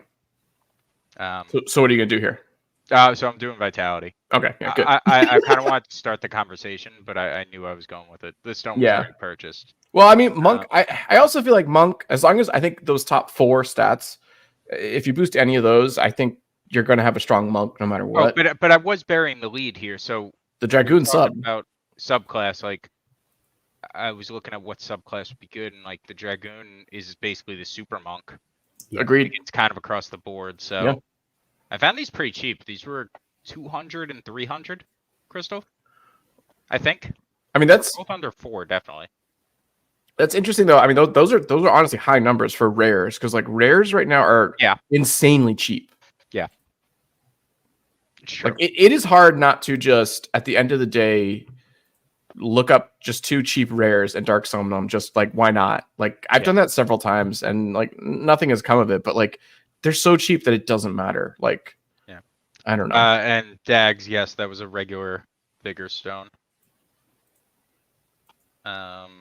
So what are you gonna do here? So I'm doing vitality. Okay, yeah, good. I kind of wanted to start the conversation, but I knew I was going with it. The stone was already purchased. Well, I mean, Monk, I also feel like Monk, as long as I think those top 4 stats, if you boost any of those, I think you're going to have a strong Monk no matter what. Oh, but I was burying the lead here. So the Dragoon sub. About subclass, like I was looking at what subclass would be good, and like the Dragoon is basically the super Monk. Yeah. Agreed. It's kind of across the board. So yeah. I found these pretty cheap. These were 200 and 300 crystal, I think. I mean, that's both under 4, definitely. That's interesting though. I mean, those are honestly high numbers for rares, because like rares right now are insanely cheap. Yeah. Sure. Like it is hard not to just at the end of the day look up just 2 cheap rares and dark summon them. Just like, why not? Like I've done that several times and like nothing has come of it, but like they're so cheap that it doesn't matter. Like, I don't know. And Dags, yes, that was a regular bigger stone. Bob.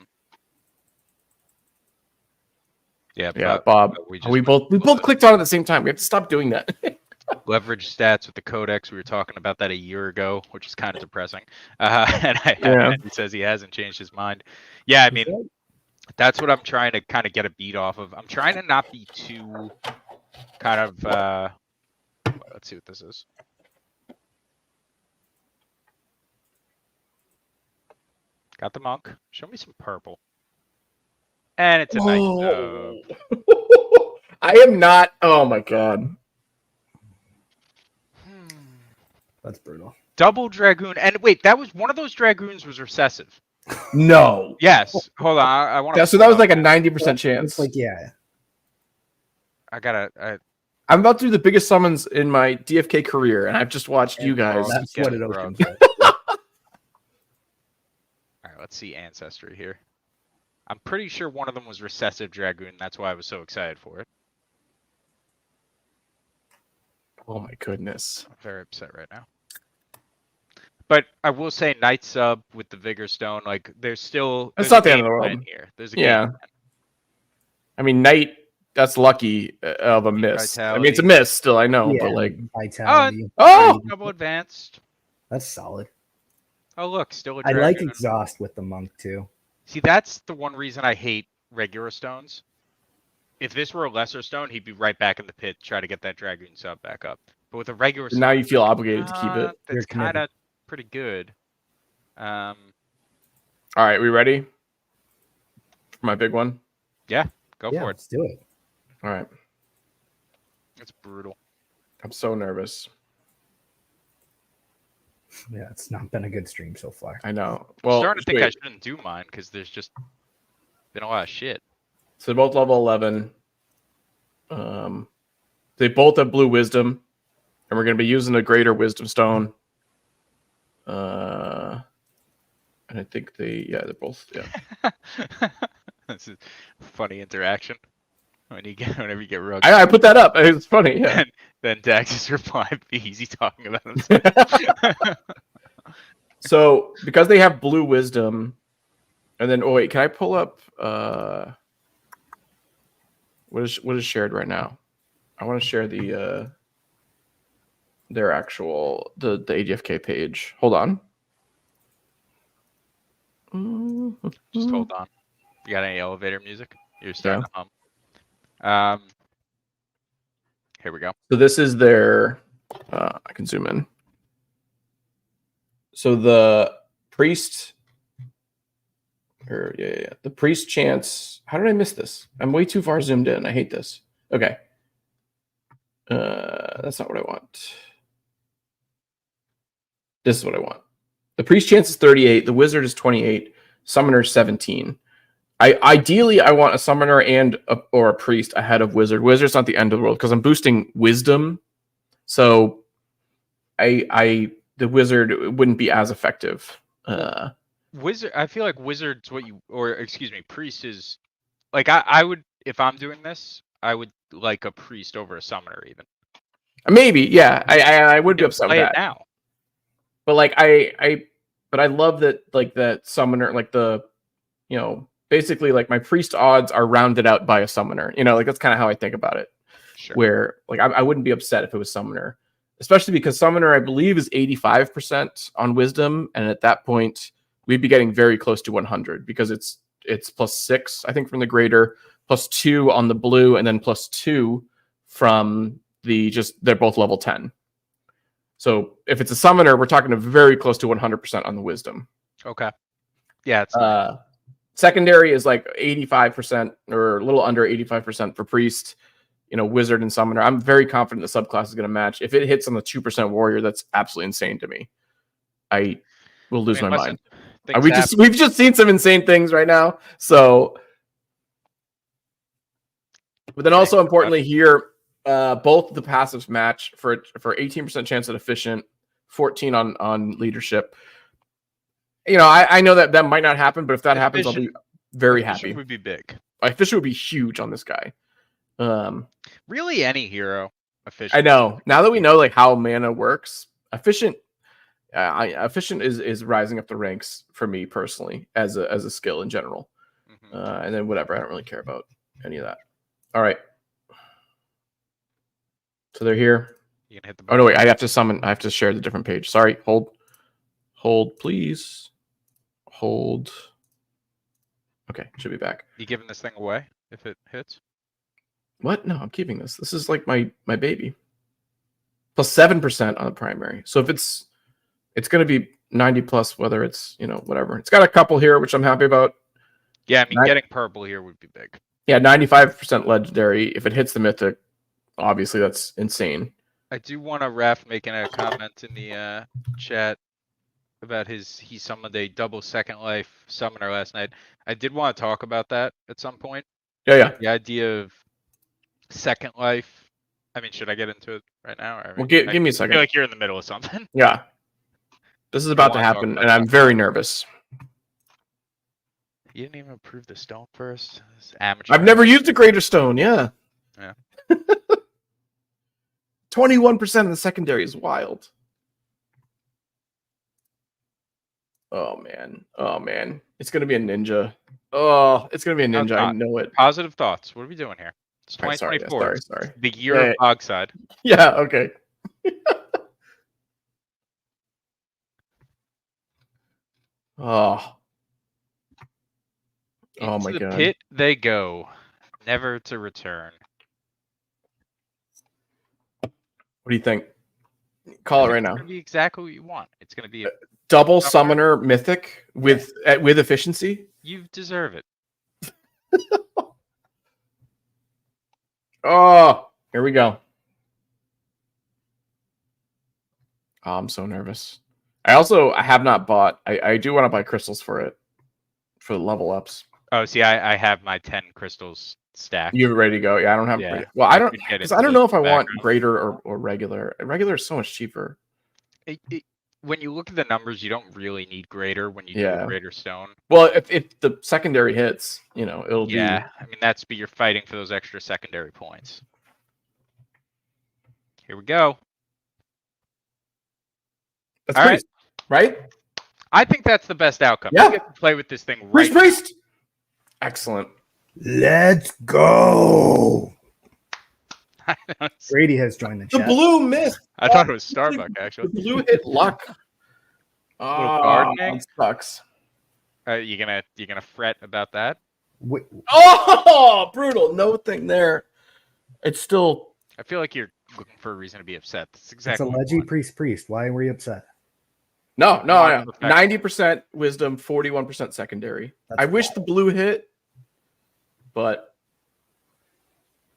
We both clicked on it at the same time. We have to stop doing that. Leverage stats with the codex. We were talking about that a year ago, which is kind of depressing. And he says he hasn't changed his mind. Yeah, I mean, that's what I'm trying to kind of get a beat off of. I'm trying to not be too kind of let's see what this is. Got the Monk. Show me some purple. And it's a nice I am not. Oh my god. That's brutal. Double Dragoon. And wait, that was one of those Dragoons was recessive. No. Yes. Hold on. I want to. Yeah, so that was like a 90% chance. It's like, yeah. I'm about to do the biggest summons in my DFK career, and I've just watched you guys. That's what it opens with. All right, let's see Ancestry here. I'm pretty sure one of them was Recessive Dragoon. That's why I was so excited for it. Oh my goodness. I'm very upset right now. But I will say Knight sub with the Vigor Stone, like there's That's not the end of the world. Here. There's a game plan. I mean, Knight, that's lucky of a miss. Vitality. I mean, it's a miss still, I know, but like Vitality. Double advanced. That's solid. Oh look, still a I Dragoon. like Exhaust with the Monk too. See, that's the one reason I hate regular stones. If this were a lesser stone, he'd be right back in the pit, try to get that Dragoon sub back up. But with a regular stone, now you feel obligated to keep it. That's kind of pretty good. All right, we ready? for my big one? Yeah, go Yeah, for it. let's do it. All right. It's brutal. I'm so nervous. Yeah, it's not been a good stream so far. I know. I'm Well, starting to think I wait. shouldn't do mine because there's just been a lot of shit. So they're both level 11. They both have blue wisdom, and we're going to be using a greater wisdom stone. And I think they're both, yeah. This is funny interaction whenever you get rugged. I put that up. It's funny, yeah. Then Dax's reply, be easy talking about himself. So because they have blue wisdom, and then wait, can I pull up what is shared right now? I want to share their actual the ADFK page. Hold on. Just hold on. You got any elevator music? You're starting to hum. Here we go. So this is their. I can zoom in. So the priest, the priest chants. How did I miss this? I'm way too far zoomed in. I hate this. Okay. That's not what I want. This is what I want. The priest chance is 38. The wizard is 28. Summoner is 17. Ideally I want a summoner or a priest ahead of wizard. Wizard's not the end of the world because I'm boosting wisdom. So the wizard wouldn't be as effective. Wizard. I feel like wizard's priest is like I would, if I'm doing this, I would like a priest over a summoner even. Maybe, yeah. I would be upset with that now. But like I love that, like that summoner, like basically like my priest odds are rounded out by a summoner. Like that's kind of how I think about it. Sure. Where like I wouldn't be upset if it was summoner, especially because summoner I believe is 85% on wisdom, and at that point we'd be getting very close to 100 because it's +6 I think from the greater, +2 on the blue, and then +2 from they're both level 10. So if it's a summoner, we're talking very close to 100% on the wisdom. Okay. Yeah. It's secondary is like 85% or a little under 85% for priest, wizard and summoner. I'm very confident the subclass is going to match. If it hits on the 2% warrior, that's absolutely insane to me. I will lose my mind. We've just seen some insane things right now. So, but then also importantly here, both the passives match for 18% chance at efficient, 14 on leadership. I know that might not happen, but if that happens, I'll be very happy. Would be big. Efficient would be huge on this guy. Really, any hero efficient. I know. Now that we know like how mana works, efficient is rising up the ranks for me personally as a skill in general. Mm-hmm. And then whatever, I don't really care about any of that. All right. So they're here. You can hit the button. Oh no, wait! I have to summon. I have to share the different page. Sorry. Hold, please. Hold. Okay, should be back. You giving this thing away if it hits? What? No, I'm keeping this. This is like my baby. +7% on the primary. So if it's going to be 90+, whether it's whatever. It's got a couple here, which I'm happy about. Yeah, I mean getting purple here would be big. Yeah, 95% legendary. If it hits the mythic, obviously that's insane. I do want to Raph making a comment in the chat about he summoned a double second life summoner last night. I did want to talk about that at some point. Yeah. The idea of second life. I mean, should I get into it right now? Well, give me a second. I feel like you're in the middle of something. Yeah. This is about to happen, and I'm very nervous. You didn't even approve the stone first? Amateur. I've never used a greater stone, yeah. 21% of the secondary is wild. Oh man. It's gonna be a ninja. Oh, it's gonna be a ninja. I know it. Positive thoughts. What are we doing here? It's 2024. Sorry. The year of Hogside. Yeah, okay. Oh my God. God. Pit they go, never to return. What do you think? Call it right now. It's going to be exactly what you want. It's going to be a double summoner mythic with efficiency. You deserve it. Oh, here we go. Oh, I'm so nervous. I have not bought. I do want to buy crystals for it, for the level ups. Oh, see, I have my 10 crystals stacked. You're ready to go. Yeah, I don't have. Yeah, Well, I don't couldn't get because it I don't to know if I the want background. greater or regular. Regular is so much cheaper. When you look at the numbers, you don't really need greater when you do Yeah. a greater stone. Well, if the secondary hits, it'll Yeah, be. I mean but you're fighting for those extra secondary points. Here we go. That's All priest, right? I think that's the best outcome. Yeah. You get to play with this thing right. Priest. Excellent. Let's go. now. Brady has joined the The chat. blue missed. I thought it was Starbuck actually. The blue hit luck. Little gardening. That sucks. You gonna fret about that? Wait, Oh, brutal. No thing there. It's still. I feel like you're looking for a reason to be upset. That's it's exactly a what I leggy want. priest. Why were you upset? No. Non-perfection. 90% wisdom, 41% secondary. That's I wish wild. the blue hit, but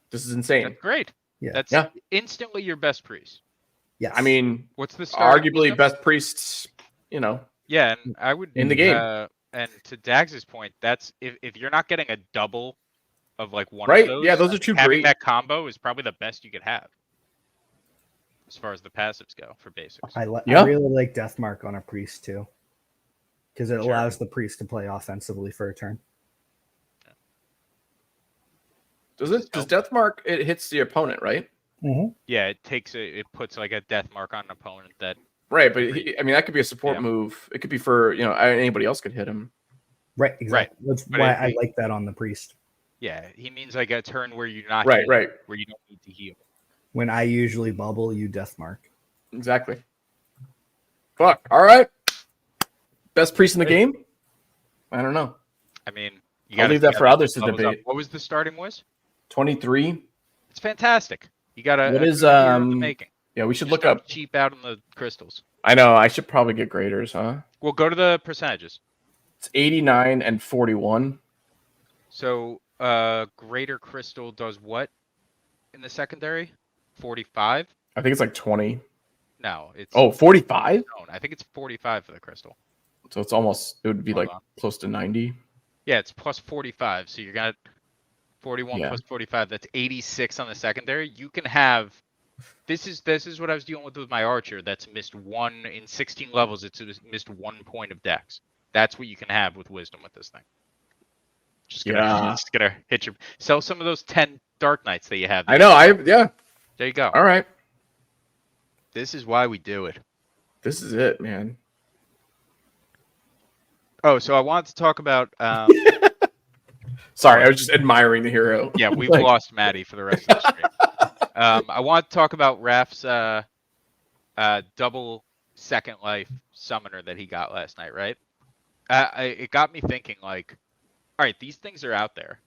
this is insane. That's great. Yeah. That's Yeah. instantly your best priest. Yes. I mean, What's the starting arguably wisdom? best priests, Yeah, and I would in the game. And to Dags's point, that's if you're not getting a double of like one Right, of those, yeah, those I are think two having great- that combo is probably the best you could have as far as the passives go for basics. I Yeah. really like Deathmark on a priest too, because it Sure. allows the priest to play offensively for a turn. Does Deathmark, it hits the opponent, right? Mm-hmm. Yeah, it puts like a death mark on an opponent that Right, but that could be a support Yeah. move. It could be for, anybody else could hit him. Right. Exactly. That's But why it- I like that on the priest. he means like a turn where you're not Right, healing, right. where you don't need to heal. When I usually bubble, you Deathmark. Exactly. Fuck. All right. Best priest in the game? I don't know. I mean, you I'll gotta leave that see for how others to levels up. debate. What was the starting was? 23. It's fantastic. You got What is, good year in the making. Yeah, we should Just look don't up. cheap out on the crystals. I know. I should probably get graders, huh? Well, go to the percentages. It's 89 and 41. So, greater crystal does what in the secondary? 45? I think it's like 20. No, it's 45? stone. I think it's 45 for the crystal. So it would be Hold like on. close to 90. Yeah, it's plus 45. So you got 41 Yeah. plus 45. That's 86 on the secondary. You can have. This is what I was dealing with my archer. That's missed one in 16 levels. It's missed 1 point of dex. That's what you can have with wisdom with this thing. Just gonna hit your sell some of those 10 Dark Knights that you have. I know. Yeah. There you go. All right. This is why we do it. This is it, man. Oh, so I wanted to talk about. Sorry, I was just admiring the hero. Yeah, we've Like- lost Maddie for the rest of the stream. I want to talk about Raf's double second life summoner that he got last night, right? It got me thinking, like, all right, these things are out there.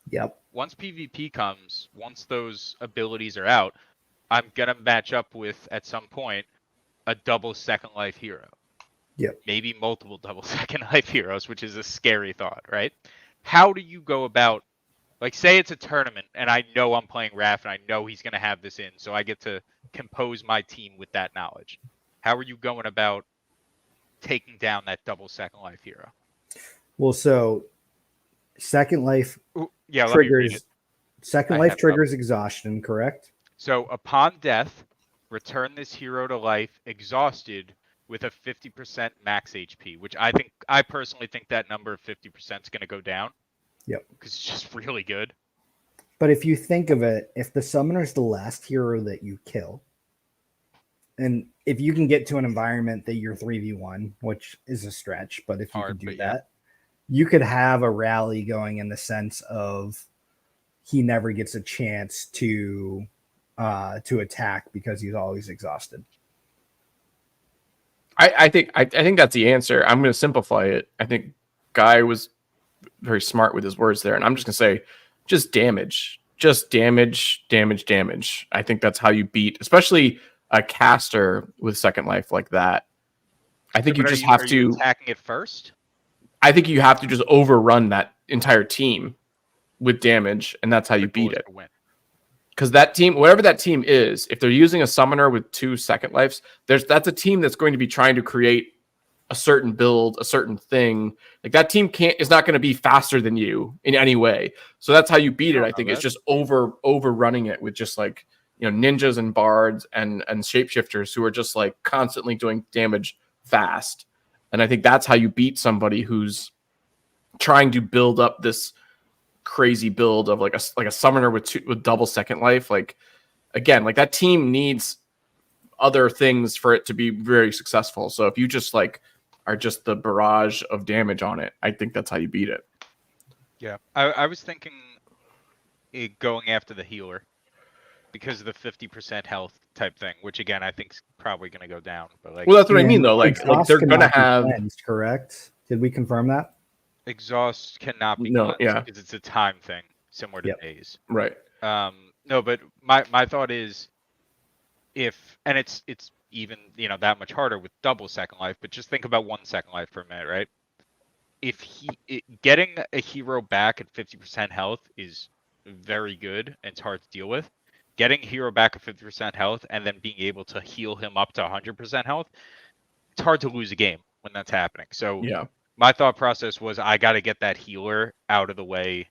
Yep. Once PvP comes, once those abilities are out, I'm going to match up with, at some point, a double second life hero. Yep. Maybe multiple double second life heroes, which is a scary thought, right? How do you go about, like, say it's a tournament and I know I'm playing Raf and I know he's going to have this in, so I get to compose my team with that knowledge. How are you going about taking down that double second life hero? Well, so second life Ooh, yeah, let me read triggers. it. Second I life have triggers exhaustion, correct? So upon death, return this hero to life exhausted with a 50% max HP, which I personally think that number of 50% is going to go down. Yep. Because it's just really good. But if you think of it, if the summoner is the last hero that you kill, and if you can get to an environment that you're 3v1, which is a stretch, but if you Hard, can do but yeah. that, you could have a rally going in the sense of he never gets a chance to attack because he's always exhausted. I think that's the answer. I'm going to simplify it. I think Guy was very smart with his words there, and I'm just going to say, just damage. I think that's how you beat, especially a caster with second life like that. I think So, you but just are you have to. attacking it first? I think you have to just overrun that entire team with damage, and that's how you The goal beat is it. to win. Because that team, whatever that team is, if they're using a summoner with 2 second lives, that's a team that's going to be trying to create a certain build, a certain thing. Like that team is not going to be faster than you in any way. So that's how you beat it. I think it's just overrunning it with just like, ninjas and bards and shapeshifters who are just like constantly doing damage fast. And I think that's how you beat somebody who's trying to build up this crazy build of like a summoner with double second life. Like again, like that team needs other things for it to be very successful. So if you just like are just the barrage of damage on it, I think that's how you beat it. Yeah, I was thinking going after the healer because of the 50% health type thing, which again I think is probably going to go down. But like, well, that's what I mean though. Like they're cannot gonna be have cleansed, correct? Did we confirm that? exhaust cannot be No, cleansed yeah. because it's a time thing similar to Yep. days. right. No, but my thought is and it's even that much harder with double second life, but just think about 1 second life for a minute, right? If getting a hero back at 50% health is very good and it's hard to deal with. Getting a hero back at 50% health and then being able to heal him up to 100% health, it's hard to lose a game when that's happening. So Yeah. my thought process was I got to get that healer out of the way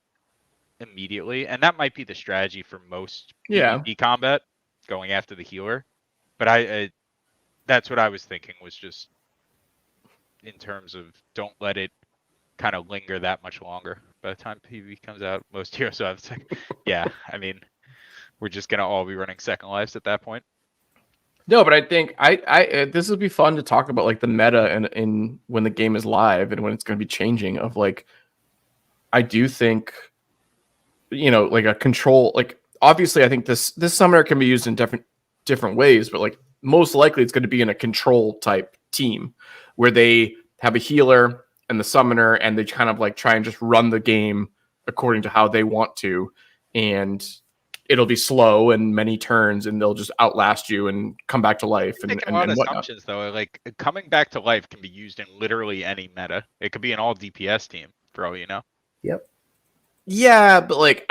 immediately, and that might be the strategy for most Yeah. PvP combat, going after the healer. But I that's what I was thinking, was just in terms of don't let it kind of linger that much longer. By the time PvP comes out, most heroes will have yeah, I mean, we're just gonna all be running second lives at that point. No, but I think this would be fun to talk about like the meta and when the game is live and when it's going to be changing. Of like, I do think, like a control. Like obviously, I think this summoner can be used in different ways, but like most likely it's going to be in a control type team where they have a healer and the summoner, and they kind of like try and just run the game according to how they want to, and it'll be slow and many turns, and they'll just outlast you and come back to life and Making a lot of whatnot. assumptions though. Like coming back to life can be used in literally any meta. It could be an all DPS team for all you know. Yep. Yeah, but like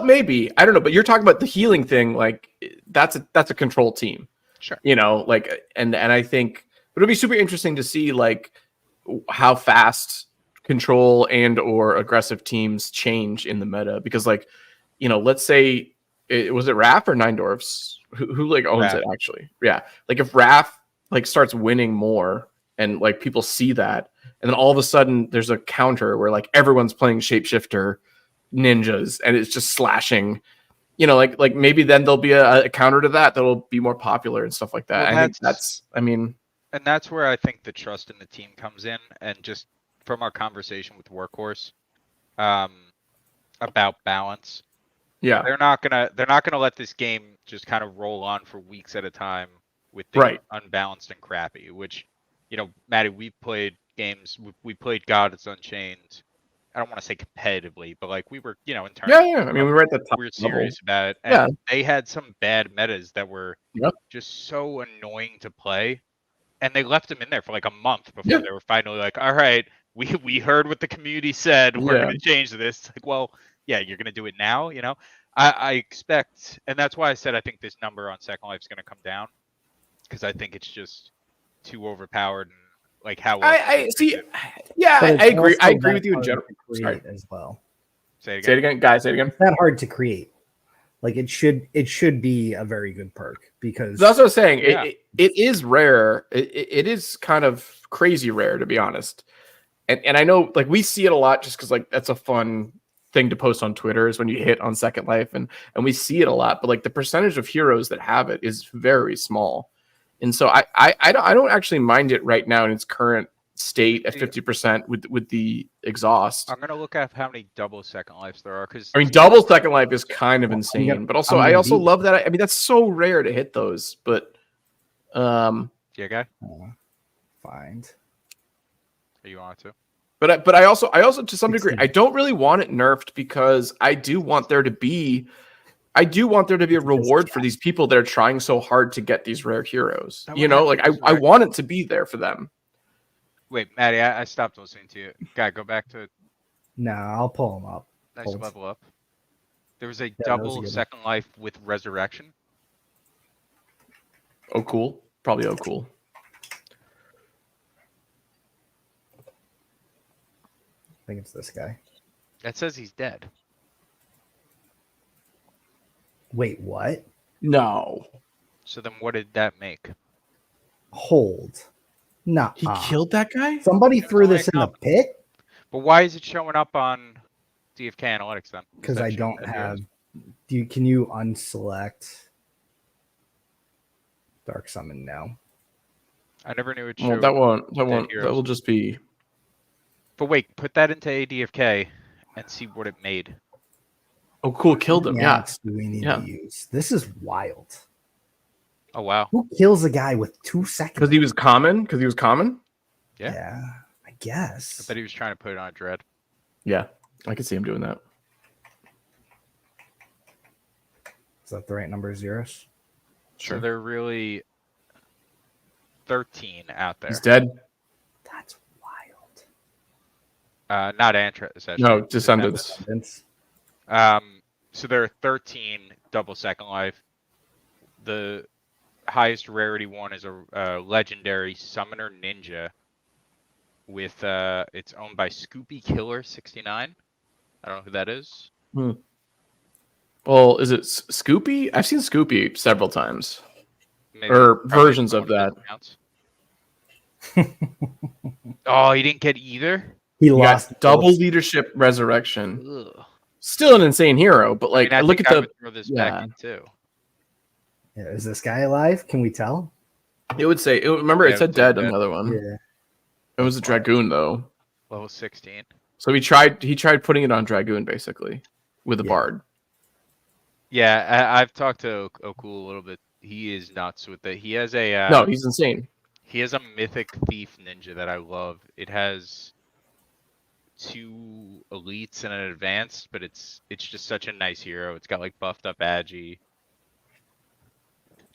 maybe I don't know. But you're talking about the healing thing. Like that's a control team. Sure. Like and I think it'll be super interesting to see like how fast control and or aggressive teams change in the meta, because like let's say was it Raph or Nine Dwarfs who like owns Raph. it actually. Yeah, like if Raph like starts winning more and like people see that, and then all of a sudden there's a counter where like everyone's playing shapeshifter ninjas and it's just slashing, like maybe then there'll be a counter to that'll be more popular and stuff like that. Well, I think and that's where I think the trust in the team comes in, and just from our conversation with Workhorse about balance. yeah, They're not gonna let this game just kind of roll on for weeks at a time with things right, unbalanced and crappy. Which, Maddie, we've played games. We played Gods Unchained. I don't want to say competitively, but like we were, in terms. yeah. I mean, we were at the top We were level. serious about it, and Yeah. they had some bad metas that were Yep. just so annoying to play, and they left them in there for like a month before Yeah. they were finally like, all right, we heard what the community said. We're Yeah. gonna change this. It's like, well, yeah, you're gonna do it now. I expect, and that's why I said I think this number on Second Life is gonna come down, because I think it's just too overpowered, and like how I see. Yeah, I agree. I agree with you in general. Sorry. As well. Say it Say it again. again, guys. Say it again. It's not hard to create. Like it should be a very good perk, because That's what I was saying. Yeah. It is rare. It is kind of crazy rare, to be honest. And I know like we see it a lot just because like that's a fun thing to post on Twitter is when you hit on Second Life, and we see it a lot. But like the percentage of heroes that have it is very small, and so I don't actually mind it right now in its current state at 50% with the exhaust. I'm gonna look at how many double Second Lives there are, because I mean, double Second Life is kind of Well, insane, but also I'm I gonna also beat love that. I mean, that's so rare to hit those, but yeah, guy, find. you want to? but I also to some degree 16. I don't really want it nerfed, because I do want there to be a reward for these people that are trying so hard to get these rare heroes. That would Like happen I with want it to be there for them. Wait, Maddie, I stopped listening to you. Guy, go back to. No, I'll pull them up. Nice Hold. level up. There was a that was a double good one. second life with resurrection. Oh, cool. Probably oh, cool. I think it's this guy. That says he's dead. Wait, what? No. So then what did that make? Hold. Nah. He killed that guy? Somebody It was threw only this a in the comment. pit But why is it showing up on DFK Analytics then? because Instead I of showing don't dead heroes? have. Can you unselect Dark Summon now? I never knew it Well, showed. that won't. That dead won't. That heroes. will just be. But wait, put that into ADFK and see what it made. Oh, cool. Killed him. Yeah. Apps do we need Yeah. to use? This is wild. Oh wow. Who kills a guy with 2 seconds? Because he was common. Because he was common. Yeah. I I guess. bet he was trying to put it on Dread. Yeah, I could see him doing that. Is that the right number of zeros? So they're really 13 out there. He's dead. That's wild. Not Antris, actually. No, Descendants. Descendants. So there are 13 double second life. The highest rarity one is a legendary Summoner Ninja with it's owned by Scoopy Killer 69. I don't know who that is. Well, is it Scoopy? I've seen Scoopy several times. Maybe Or probably versions of one that. his accounts. Oh, he didn't get either? He You lost got double both. leadership resurrection. Ugh. Still an insane hero, but like I mean, I look think at I the would throw this yeah. back in too. Yeah, is this guy alive? Can we tell? It would say. Remember, Yeah, it said it said dead on the dead. other one. Yeah. It was a dragoon though. Level 16. So he tried putting it on dragoon basically with a Yeah. bard. Yeah, I've talked to Okul a little bit. He is nuts with it. He has a No, he's insane. he has a mythic thief ninja that I love. It has 2 elites and an advanced, but it's just such a nice hero. It's got like buffed up agi.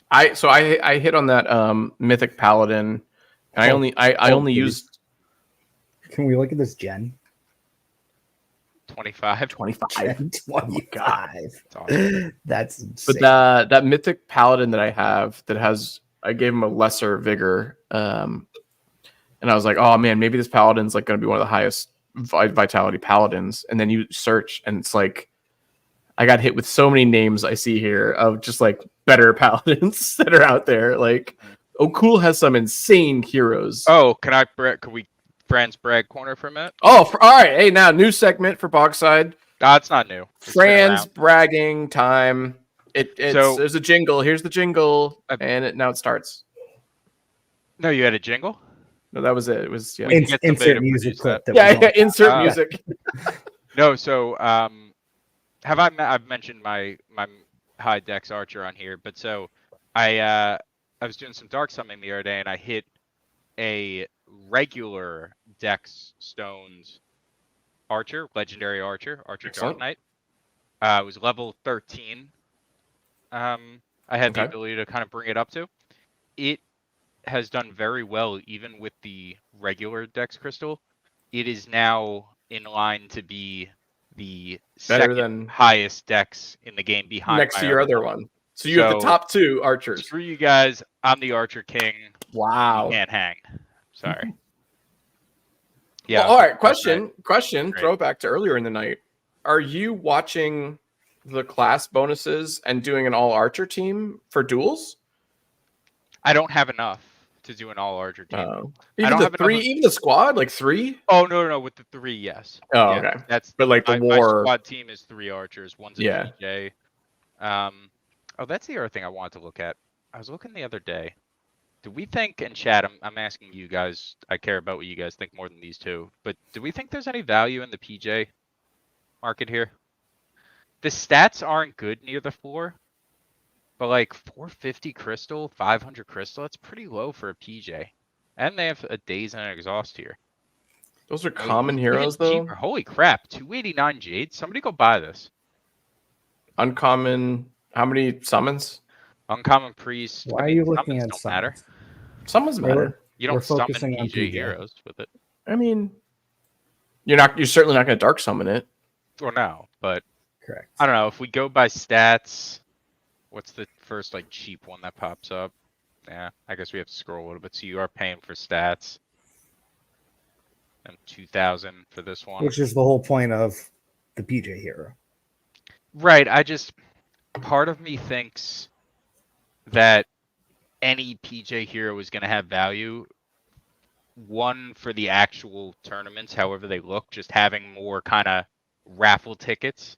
I hit on that mythic paladin. And I only please. used Can we look at this gen? 25. 25. Gen 25. It's awesome. That's insane. But that mythic paladin that I have that has I gave him a lesser vigor. And I was like, oh man, maybe this paladin's like gonna be one of the highest vitality paladins. And then you search and it's like I got hit with so many names I see here of just like better paladins that are out there. Like Okul has some insane heroes. Oh, could we Fran's brag corner for a minute? All right. Hey, now new segment for Bogside. It's not new. It's been Fran's around. bragging time. There's a jingle. Here's the jingle, and now it starts. No, you had a jingle? No, that was it. It was yeah. We can get somebody insert to music produce clip. That Yeah, we don't insert Ah. music. No, so I've mentioned my high dex archer on here, but so I was doing some dark summoning the other day and I hit a regular dex stones archer, legendary archer Dark Excellent. Knight. It was level 13. I had the Okay. ability to kind of bring it up to. It has done very well even with the regular dex crystal. It is now in line to be the Better second than highest dex in the game behind next my to your other one. So you have the So- top 2 archers. Screw you guys. I'm the archer king. Wow. You can't hang. Sorry. Yeah. Yeah. Well, all right. Dark Knight. Question. Great. Throwback to earlier in the night. Are you watching the class bonuses and doing an all archer team for duels? I don't have enough to do an all archer team. Even don't the have enough 3, of- even the squad, like 3. Oh no, with the 3, yes. Oh, Yeah, okay. That's But like the my war. squad team is 3 archers. One's a Yeah. PJ. Oh, that's the other thing I wanted to look at. I was looking the other day. Do we think, and Chad, I'm asking you guys, I care about what you guys think more than these two, but do we think there's any value in the PJ market here? The stats aren't good near the floor, but like 450 crystal, 500 crystal, that's pretty low for a PJ. And they have a daze and an exhaust here. Those are common heroes, Even though. cheaper. Holy crap, 289 jade. Somebody go buy this. Uncommon. How many summons? Uncommon priest. Why are you looking summons at don't matter. summons? Summons matter. You We're don't summon focusing on PJ PJ. heroes with it. I mean, you're certainly not going to dark summon it. Or no, but Correct. I don't know. If we go by stats, what's the first like cheap one that pops up? Yeah, I guess we have to scroll a little bit. So you are paying for stats. And 2,000 for this one. Which is the whole point of the PJ hero. Right. Part of me thinks that any PJ hero is going to have value. One, for the actual tournaments, however they look, just having more kind of raffle tickets.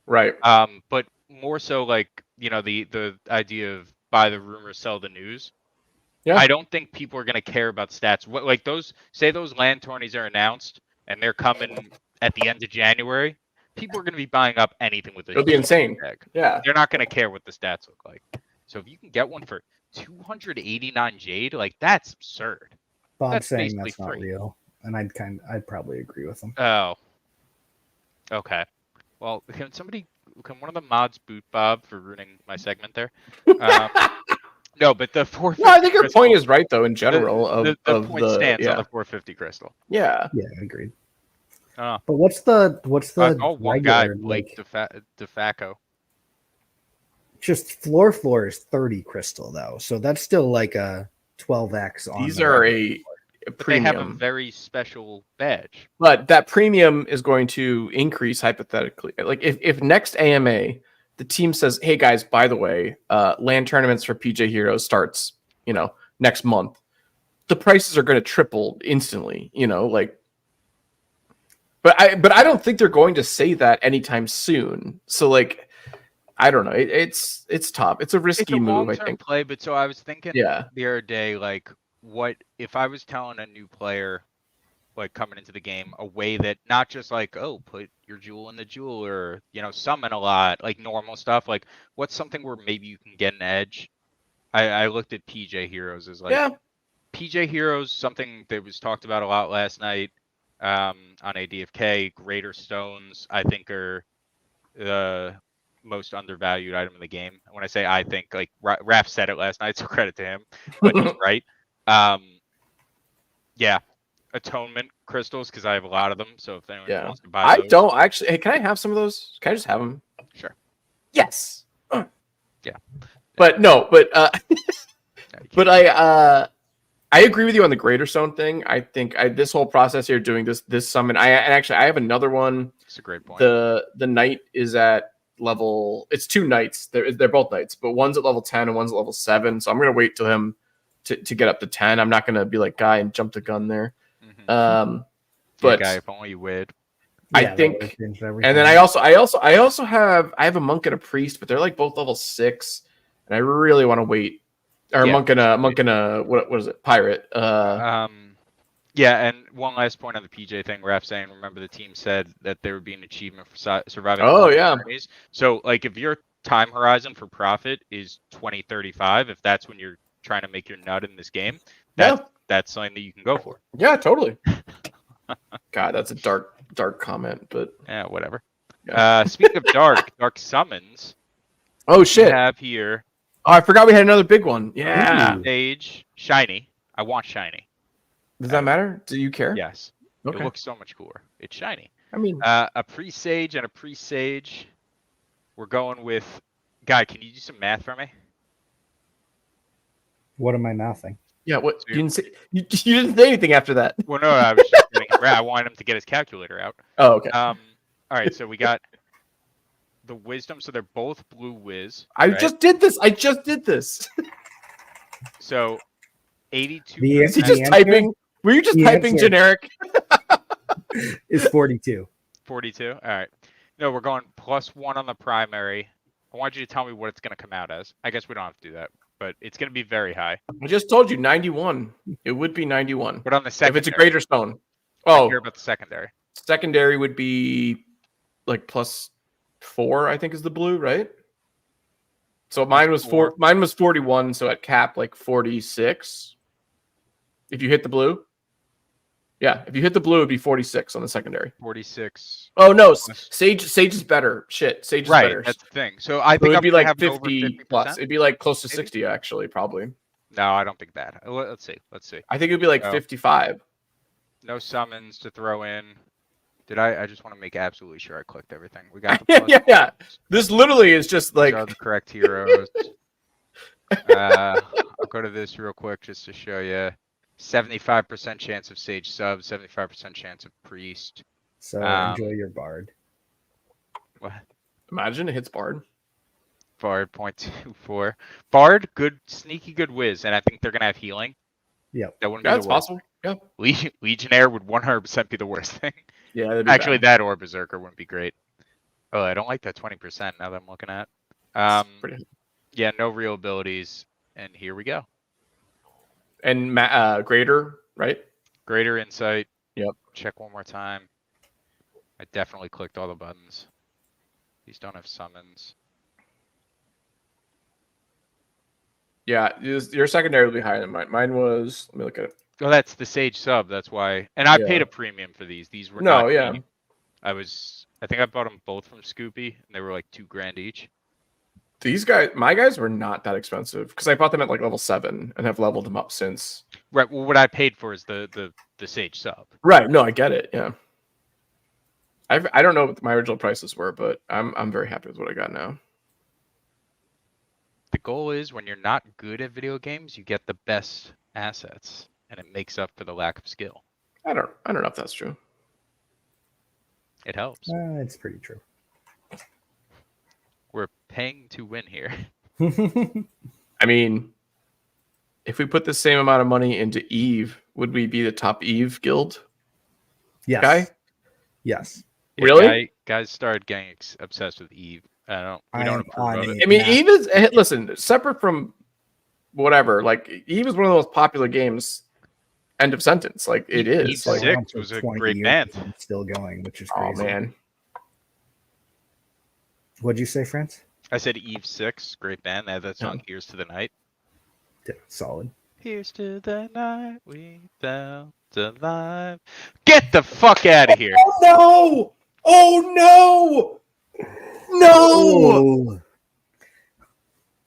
Right. But more so like, the idea of buy the rumor, sell the news. Yeah. I don't think people are going to care about stats. Like those land tourneys are announced and they're coming at the end of January. People are going to be buying up anything with a It'll be huge insane. tag. Yeah. They're not going to care what the stats look like. So if you can get one for 289 Jade, like that's absurd. Bob's That's saying basically that's not free. real, and I'd probably agree with him. Oh. Okay. Well, can one of the mods boot Bob for ruining my segment there? No, but the 450. No, I think your crystal, point is right though. In general, the point stands on the 450 crystal. Yeah. Yeah, agreed. Oh. But what's the One guy, regular, Blake DeFaco. just floor is 30 crystal though, so that's still like a 12x on. These the are regular. But they have a premium. very special badge. But that premium is going to increase hypothetically. Like if next AMA the team says, "Hey guys, by the way, land tournaments for PJ Heroes starts, next month," the prices are going to triple instantly. But I don't think they're going to say that anytime soon. So like, I don't know. It's tough. It's a risky move, I long-term think. play, but so I was thinking the other day, like, what if I was telling a new player, like coming into the game, a way that not just like, oh, put your jewel in the jewel or summon a lot, like normal stuff. Like, what's something where maybe you can get an edge? I looked at PJ Heroes as like PJ Heroes, something that was talked about a lot last night on ADFK. Greater Stones, I think, are the most undervalued item in the game. When I say I think, like Raph said it last night, so credit to him, but he's right. Yeah, Atonement crystals, because I have a lot of them. So if anyone wants to buy those. I don't actually. Hey, can I have some of those? Can I just have them? Sure. Yes. Yeah. But no, but but I agree with you on the Greater Stone thing. I think this whole process here doing this summon. I have another one. It's a great point. The knight is at level. It's two knights. They're both knights, but one's at level 10 and one's at level 7. So I'm gonna wait till him to get up to 10. I'm not gonna be like Guy and jump the gun there. But Guy, if only you would. I think, and then I also have a monk and a priest, but they're like both level 6, and I really want to wait. Or monk and a what is it? Pirate. Yeah, and one last point on the PJ thing. Raph saying, remember the team said that there would be an achievement for surviving. Oh yeah. Journeys. So like if your time horizon for profit is 2035, if that's when you're trying to make your nut in this game, that's something that you can go for. Yeah, totally. God, that's a dark comment, but yeah, whatever. Yeah. Speaking of dark summons. Oh shit! We have here. Oh, I forgot we had another big one. Yeah. Sage shiny. I want shiny. Does that matter? Do you care? Yes. Okay. It looks so much cooler. It's shiny. I mean, a pre-sage and a pre-sage. We're going with. Guy, can you do some math for me? What am I mathing? Yeah, what you didn't say? You didn't say anything after that. Well, no, I was just kidding. I wanted him to get his calculator out. Oh, okay. All right, so we got the wisdom. So they're both blue whiz. I just did this. So 82. Is he just typing? Were you just typing generic? Is 42. 42. All right. No, we're going +1 on the primary. I want you to tell me what it's going to come out as. I guess we don't have to do that, but it's going to be very high. I just told you 91. It would be 91. But on the secondary, if it's a greater stone. I care about the secondary. Secondary would be like +4, I think, is the blue, right? So mine was 41, so at cap like 46. If you hit the blue. Yeah, if you hit the blue, it'd be 46 on the secondary. 46. Oh no, Sage is better. Shit, Sage is better. That's the thing. So I think it'd be like 50 plus. It'd be like close to 60 actually, probably. No, I don't think that. Let's see. I think it'd be like 55. No summons to throw in. Did I just want to make absolutely sure I clicked everything. We got the plus Yeah. ones. This literally is just These like are the correct heroes. I'll go to this real quick just to show you. 75% chance of Sage sub, 75% chance of Priest. So enjoy your bard. What? imagine it hits Bard. Bard 0.24. Bard, good, sneaky good whiz, and I think they're gonna have healing. Yep. That wouldn't Yeah, be it's the worst. possible. Yeah. Legionnaire would 100% be the worst thing. Yeah, that'd be Actually, bad. that or Berserker wouldn't be great. Oh, I don't like that 20% now that I'm looking at. It's pretty- Yeah, no real abilities, and here we go. And Greater, right? Greater Insight. Yep. Check one more time. I definitely clicked all the buttons. These don't have summons. Yeah, your secondary will be higher than mine. Mine was, let me look at it. Oh, that's the Sage sub. That's why. And I Yeah. paid a premium for these. These were No, not yeah. cheap. I think I bought them both from Scoopy, and they were like $2,000 each. These guys, my guys were not that expensive because I bought them at like level 7 and have leveled them up since. Right. Well, what I paid for is the Sage sub. Right. No, I get it. Yeah. I don't know what my original prices were, but I'm very happy with what I got now. The goal is when you're not good at video games, you get the best assets, and it makes up for the lack of skill. I don't know if that's true. It helps. It's pretty true. We're paying to win here. I mean, if we put the same amount of money into Eve, would we be the top Eve guild? Yes. Guy? Yes. Yeah, Really? Guys started getting obsessed with Eve. We don't am approve on of it. it. I mean, Yeah. Eve is listen, separate from whatever. Like Eve is one of the most popular games. End of sentence. Like it is. Eve Like, 6 was a 20 great years band. and still going, which is oh crazy. man. What'd you say, France? I said Eve 6, great band. They had that song Here's to the Night. Yeah, solid. Here's to the night we felt alive. Get the fuck out of here. Oh no! Oh no! No!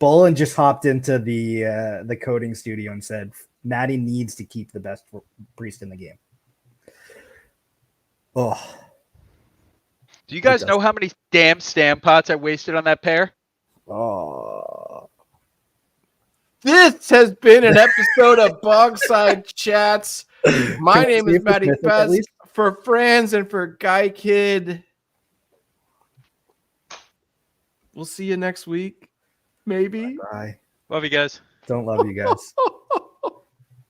Bolin just hopped into the coding studio and said Maddie needs to keep the best priest in the game. Oh, Do you guys know how many damn stam pots I wasted on that pair? oh. This has been an episode of Bogside Chats. My Can we name see is if it's Matty mythic at Best. least? For Franz and for Guy Kid. We'll see you next week. Maybe. Bye. Love you guys. Don't love you guys.